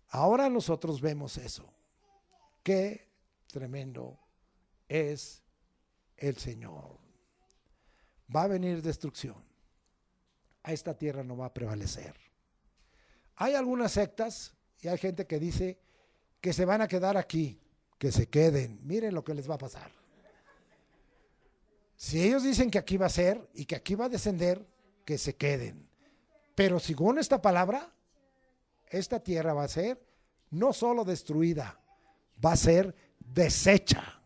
S1: Ahora nosotros vemos eso. Qué tremendo es el Señor. Va a venir destrucción. A esta tierra no va a prevalecer. Hay algunas sectas y hay gente que dice que se van a quedar aquí, que se queden. Miren lo que les va a pasar. Si ellos dicen que aquí va a ser y que aquí va a descender, que se queden. Pero según esta palabra, esta tierra va a ser no solo destruida, va a ser deshecha.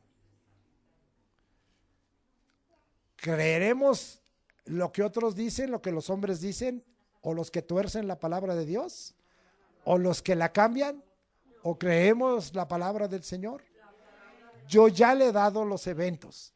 S1: ¿Creeremos lo que otros dicen, lo que los hombres dicen, o los que tuercen la palabra de Dios, o los que la cambian, o creemos la palabra del Señor? Yo ya le he dado los eventos.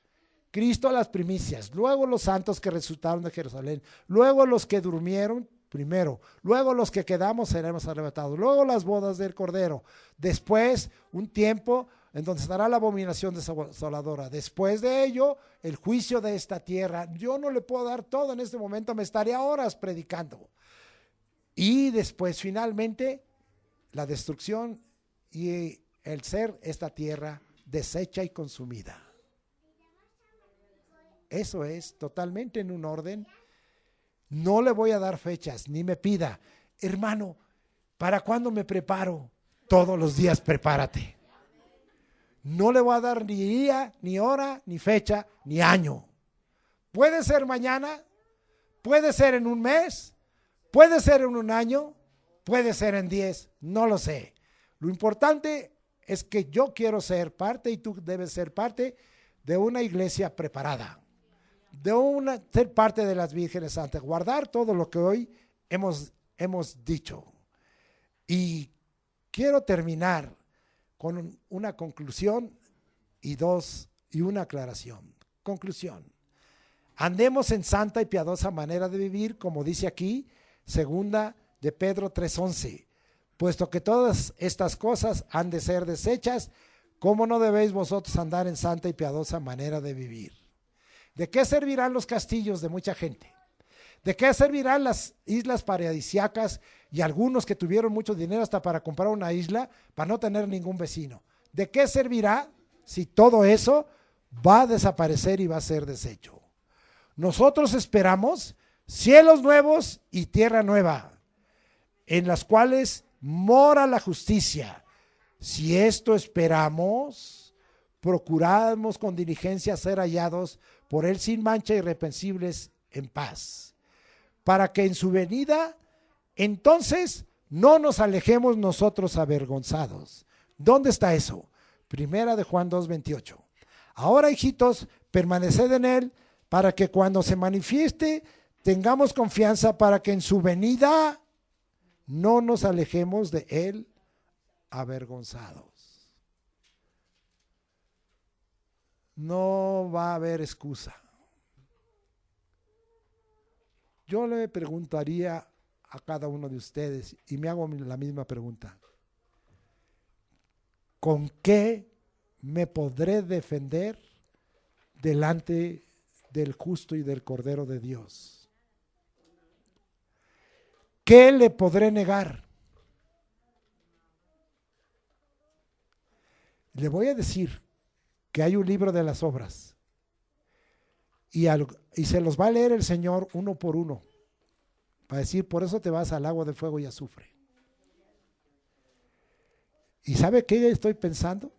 S1: Cristo las primicias, luego los santos que resucitaron de Jerusalén, luego los que durmieron primero, luego los que quedamos seremos arrebatados, luego las bodas del Cordero, después un tiempo en donde estará la abominación desoladora, después de ello el juicio de esta tierra. Yo no le puedo dar todo en este momento, me estaría horas predicando. Y después finalmente la destrucción y el ser esta tierra deshecha y consumida. Eso es totalmente en un orden. No le voy a dar fechas, ni me pida, hermano, ¿para cuándo me preparo? Todos los días prepárate. No le voy a dar ni día, ni hora, ni fecha, ni año. Puede ser mañana, puede ser en un mes, puede ser en un año, puede ser en 10, no lo sé. Lo importante es que yo quiero ser parte y tú debes ser parte de una iglesia preparada, ser parte de las vírgenes santas, guardar todo lo que hoy hemos dicho. Y quiero terminar con una conclusión y una aclaración. Conclusión: andemos en santa y piadosa manera de vivir, como dice aquí, segunda de Pedro 3:11, puesto que todas estas cosas han de ser desechas, ¿cómo no debéis vosotros andar en santa y piadosa manera de vivir? ¿De qué servirán los castillos de mucha gente? ¿De qué servirán las islas paradisíacas y algunos que tuvieron mucho dinero hasta para comprar una isla para no tener ningún vecino? ¿De qué servirá si todo eso va a desaparecer y va a ser deshecho? Nosotros esperamos cielos nuevos y tierra nueva, en las cuales mora la justicia. Si esto esperamos, procuramos con diligencia ser hallados por él sin mancha, irreprensibles en paz, para que en su venida entonces no nos alejemos nosotros avergonzados. ¿Dónde está eso? Primera de Juan 2:28. Ahora, hijitos, permaneced en él, para que cuando se manifieste tengamos confianza, para que en su venida no nos alejemos de él avergonzados. No va a haber excusa. Yo le preguntaría a cada uno de ustedes, y me hago la misma pregunta: ¿con qué me podré defender delante del justo y del Cordero de Dios? ¿Qué le podré negar? Le voy a decir que hay un libro de las obras y se los va a leer el Señor uno por uno, para decir, por eso te vas al lago de fuego y azufre. ¿Y sabe qué estoy pensando?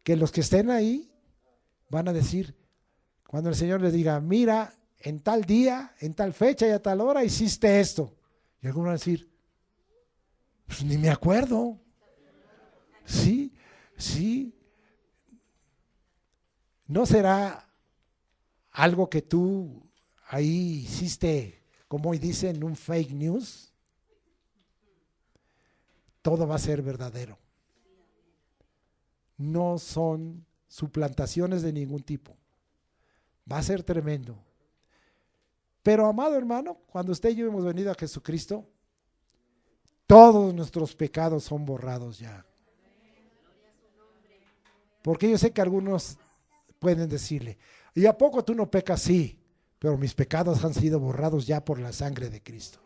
S1: Que los que estén ahí van a decir, cuando el Señor les diga, mira, en tal día, en tal fecha y a tal hora hiciste esto, y algunos van a decir, pues ni me acuerdo. Sí. ¿No será algo que tú ahí hiciste, como hoy dicen, un fake news? Todo va a ser verdadero. No son suplantaciones de ningún tipo. Va a ser tremendo. Pero, amado hermano, cuando usted y yo hemos venido a Jesucristo, todos nuestros pecados son borrados ya. Porque yo sé que algunos pueden decirle, ¿y a poco tú no pecas? Sí, pero mis pecados han sido borrados ya por la sangre de Cristo.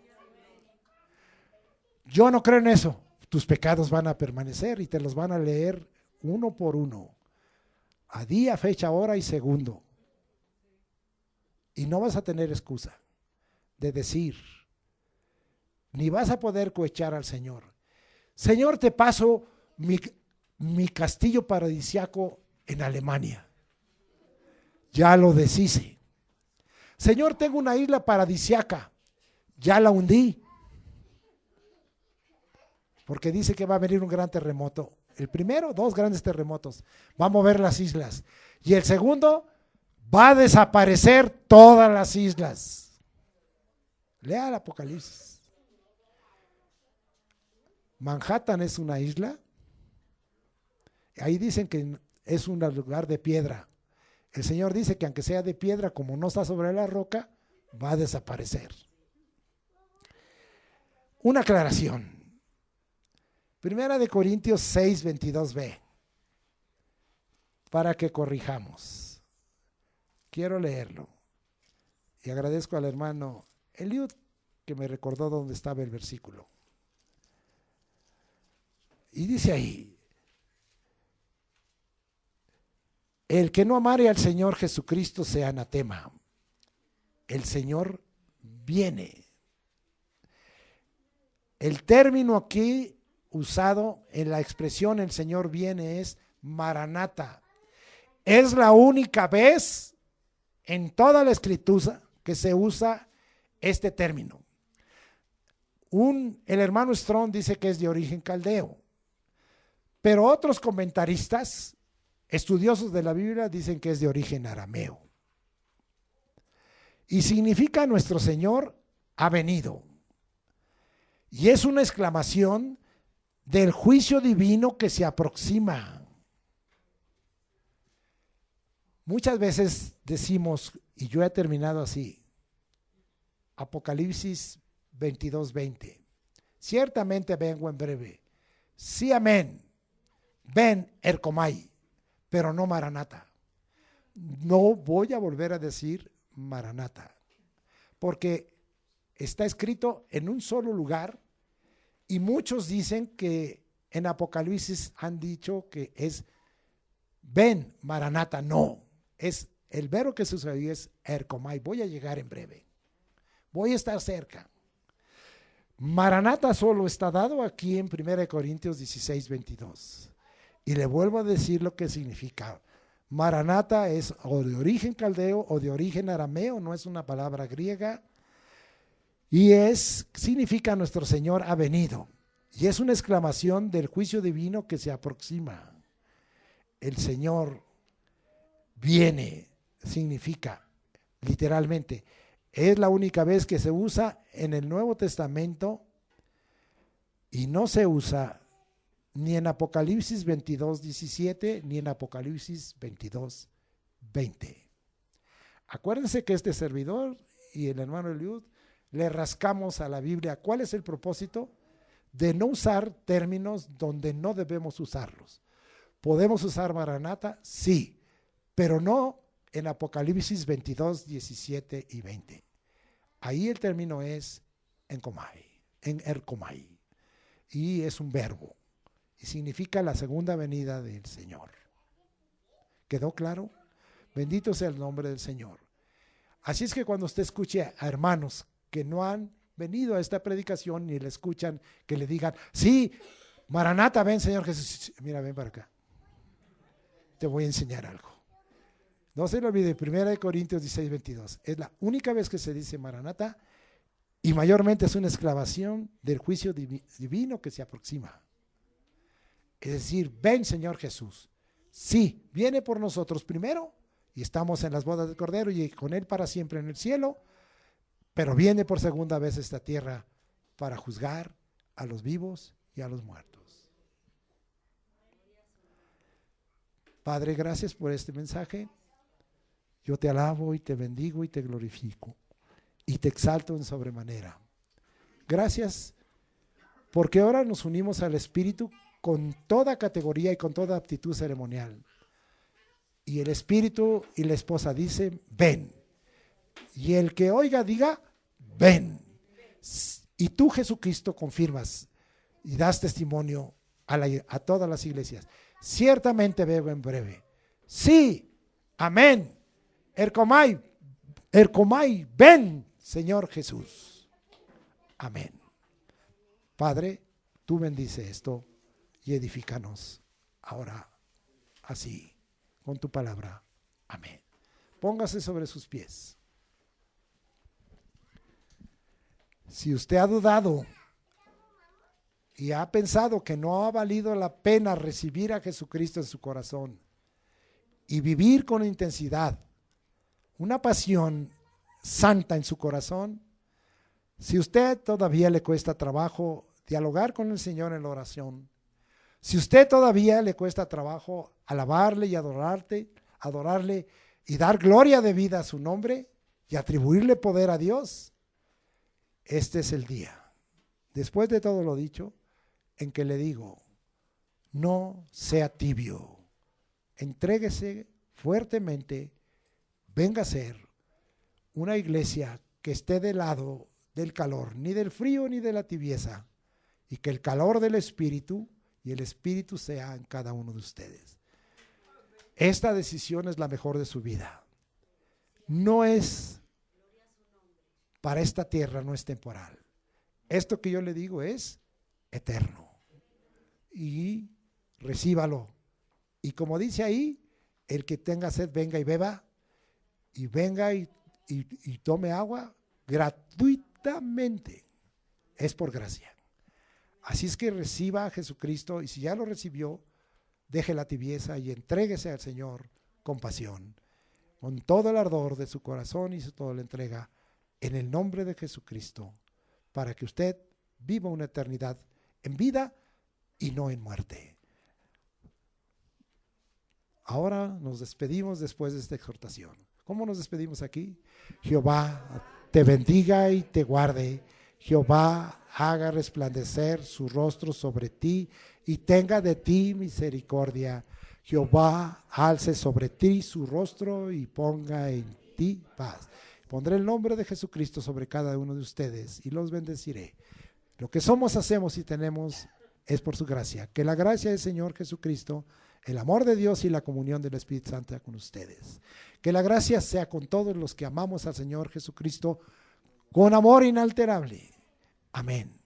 S1: Yo no creo en eso. Tus pecados van a permanecer y te los van a leer uno por uno, a día, fecha, hora y segundo. Y no vas a tener excusa de decir, ni vas a poder cohechar al Señor. Señor, te paso mi castillo paradisiaco en Alemania. Ya lo deshice. Señor, tengo una isla paradisiaca. Ya la hundí. Porque dice que va a venir un gran terremoto. El primero, 2 grandes terremotos. Va a mover las islas. Y el segundo, va a desaparecer todas las islas. Lea el Apocalipsis. Manhattan es una isla. Ahí dicen que es un lugar de piedra. El Señor dice que aunque sea de piedra, como no está sobre la roca, va a desaparecer. Una aclaración. Primera de Corintios 6, 22b. Para que corrijamos. Quiero leerlo. Y agradezco al hermano Eliud que me recordó dónde estaba el versículo. Y dice ahí: el que no amare al Señor Jesucristo sea anatema. El Señor viene. El término aquí usado en la expresión el Señor viene es Maranata. Es la única vez en toda la escritura que se usa este término. El hermano Strong dice que es de origen caldeo, pero otros comentaristas, estudiosos de la Biblia, dicen que es de origen arameo. Y significa nuestro Señor ha venido. Y es una exclamación del juicio divino que se aproxima. Muchas veces decimos, y yo he terminado así, Apocalipsis 22:20, ciertamente vengo en breve. Sí, amén. Ven, Ercomai, pero no Maranata. No voy a volver a decir Maranata, porque está escrito en un solo lugar y muchos dicen que en Apocalipsis han dicho que es ven, Maranata. No, es el verbo que se usa ahí es Ercomai. Voy a llegar en breve, voy a estar cerca. Maranata solo está dado aquí en 1 Corintios 16:22. Y le vuelvo a decir lo que significa. Maranata es o de origen caldeo o de origen arameo, no es una palabra griega. Y significa nuestro Señor ha venido. Y es una exclamación del juicio divino que se aproxima. El Señor viene, significa literalmente. Es la única vez que se usa en el Nuevo Testamento y no se usa ni en Apocalipsis 22:17 ni en Apocalipsis 22:20. Acuérdense que este servidor y el hermano Eliud le rascamos a la Biblia. ¿Cuál es el propósito? De no usar términos donde no debemos usarlos. ¿Podemos usar Maranata? Sí, pero no en Apocalipsis 22:17 y 20. Ahí el término es en Ercomai, y es un verbo y significa la segunda venida del Señor. ¿Quedó claro? Bendito sea el nombre del Señor. Así es que cuando usted escuche a hermanos que no han venido a esta predicación ni le escuchan que le digan, sí, Maranata, ven Señor Jesús, mira, ven para acá, te voy a enseñar algo. No se lo olvide, 1 Corintios 16:22. Es la única vez que se dice Maranata y mayormente es una exclamación del juicio divino que se aproxima. Es decir, ven Señor Jesús. Sí, viene por nosotros primero y estamos en las bodas del Cordero y con Él para siempre en el cielo, pero viene por segunda vez a esta tierra para juzgar a los vivos y a los muertos. Padre, gracias por este mensaje. Yo te alabo y te bendigo y te glorifico y te exalto en sobremanera. Gracias porque ahora nos unimos al Espíritu con toda categoría y con toda aptitud ceremonial. Y el Espíritu y la esposa dicen, ven. Y el que oiga diga, ven. Y tú, Jesucristo, confirmas y das testimonio a todas las iglesias. Ciertamente vengo en breve. Sí, amén. Ercomai, ven, Señor Jesús. Amén. Padre, tú bendice esto y edifícanos ahora así, con tu palabra. Amén. Póngase sobre sus pies. Si usted ha dudado y ha pensado que no ha valido la pena recibir a Jesucristo en su corazón y vivir con intensidad una pasión santa en su corazón, si usted todavía le cuesta trabajo dialogar con el Señor en la oración, si usted todavía le cuesta trabajo alabarle y adorarle y dar gloria de vida a su nombre y atribuirle poder a Dios, este es el día, después de todo lo dicho, en que le digo, no sea tibio, entréguese fuertemente, venga a ser una iglesia que esté del lado del calor, ni del frío ni de la tibieza, y que el calor del Espíritu y el Espíritu sea en cada uno de ustedes. Esta decisión es la mejor de su vida. No es para esta tierra, no es temporal. Esto que yo le digo es eterno. Y recíbalo. Y como dice ahí, el que tenga sed, venga y beba, y venga y tome agua gratuitamente. Es por gracia. Así es que reciba a Jesucristo, y si ya lo recibió, deje la tibieza y entréguese al Señor con pasión, con todo el ardor de su corazón y toda la entrega, en el nombre de Jesucristo, para que usted viva una eternidad en vida y no en muerte. Ahora nos despedimos después de esta exhortación. ¿Cómo nos despedimos aquí? Jehová te bendiga y te guarde. Jehová haga resplandecer su rostro sobre ti y tenga de ti misericordia. Jehová alce sobre ti su rostro y ponga en ti paz. Pondré el nombre de Jesucristo sobre cada uno de ustedes y los bendeciré. Lo que somos, hacemos y tenemos es por su gracia. Que la gracia del Señor Jesucristo, el amor de Dios y la comunión del Espíritu Santo sea con ustedes. Que la gracia sea con todos los que amamos al Señor Jesucristo con amor inalterable. Amén.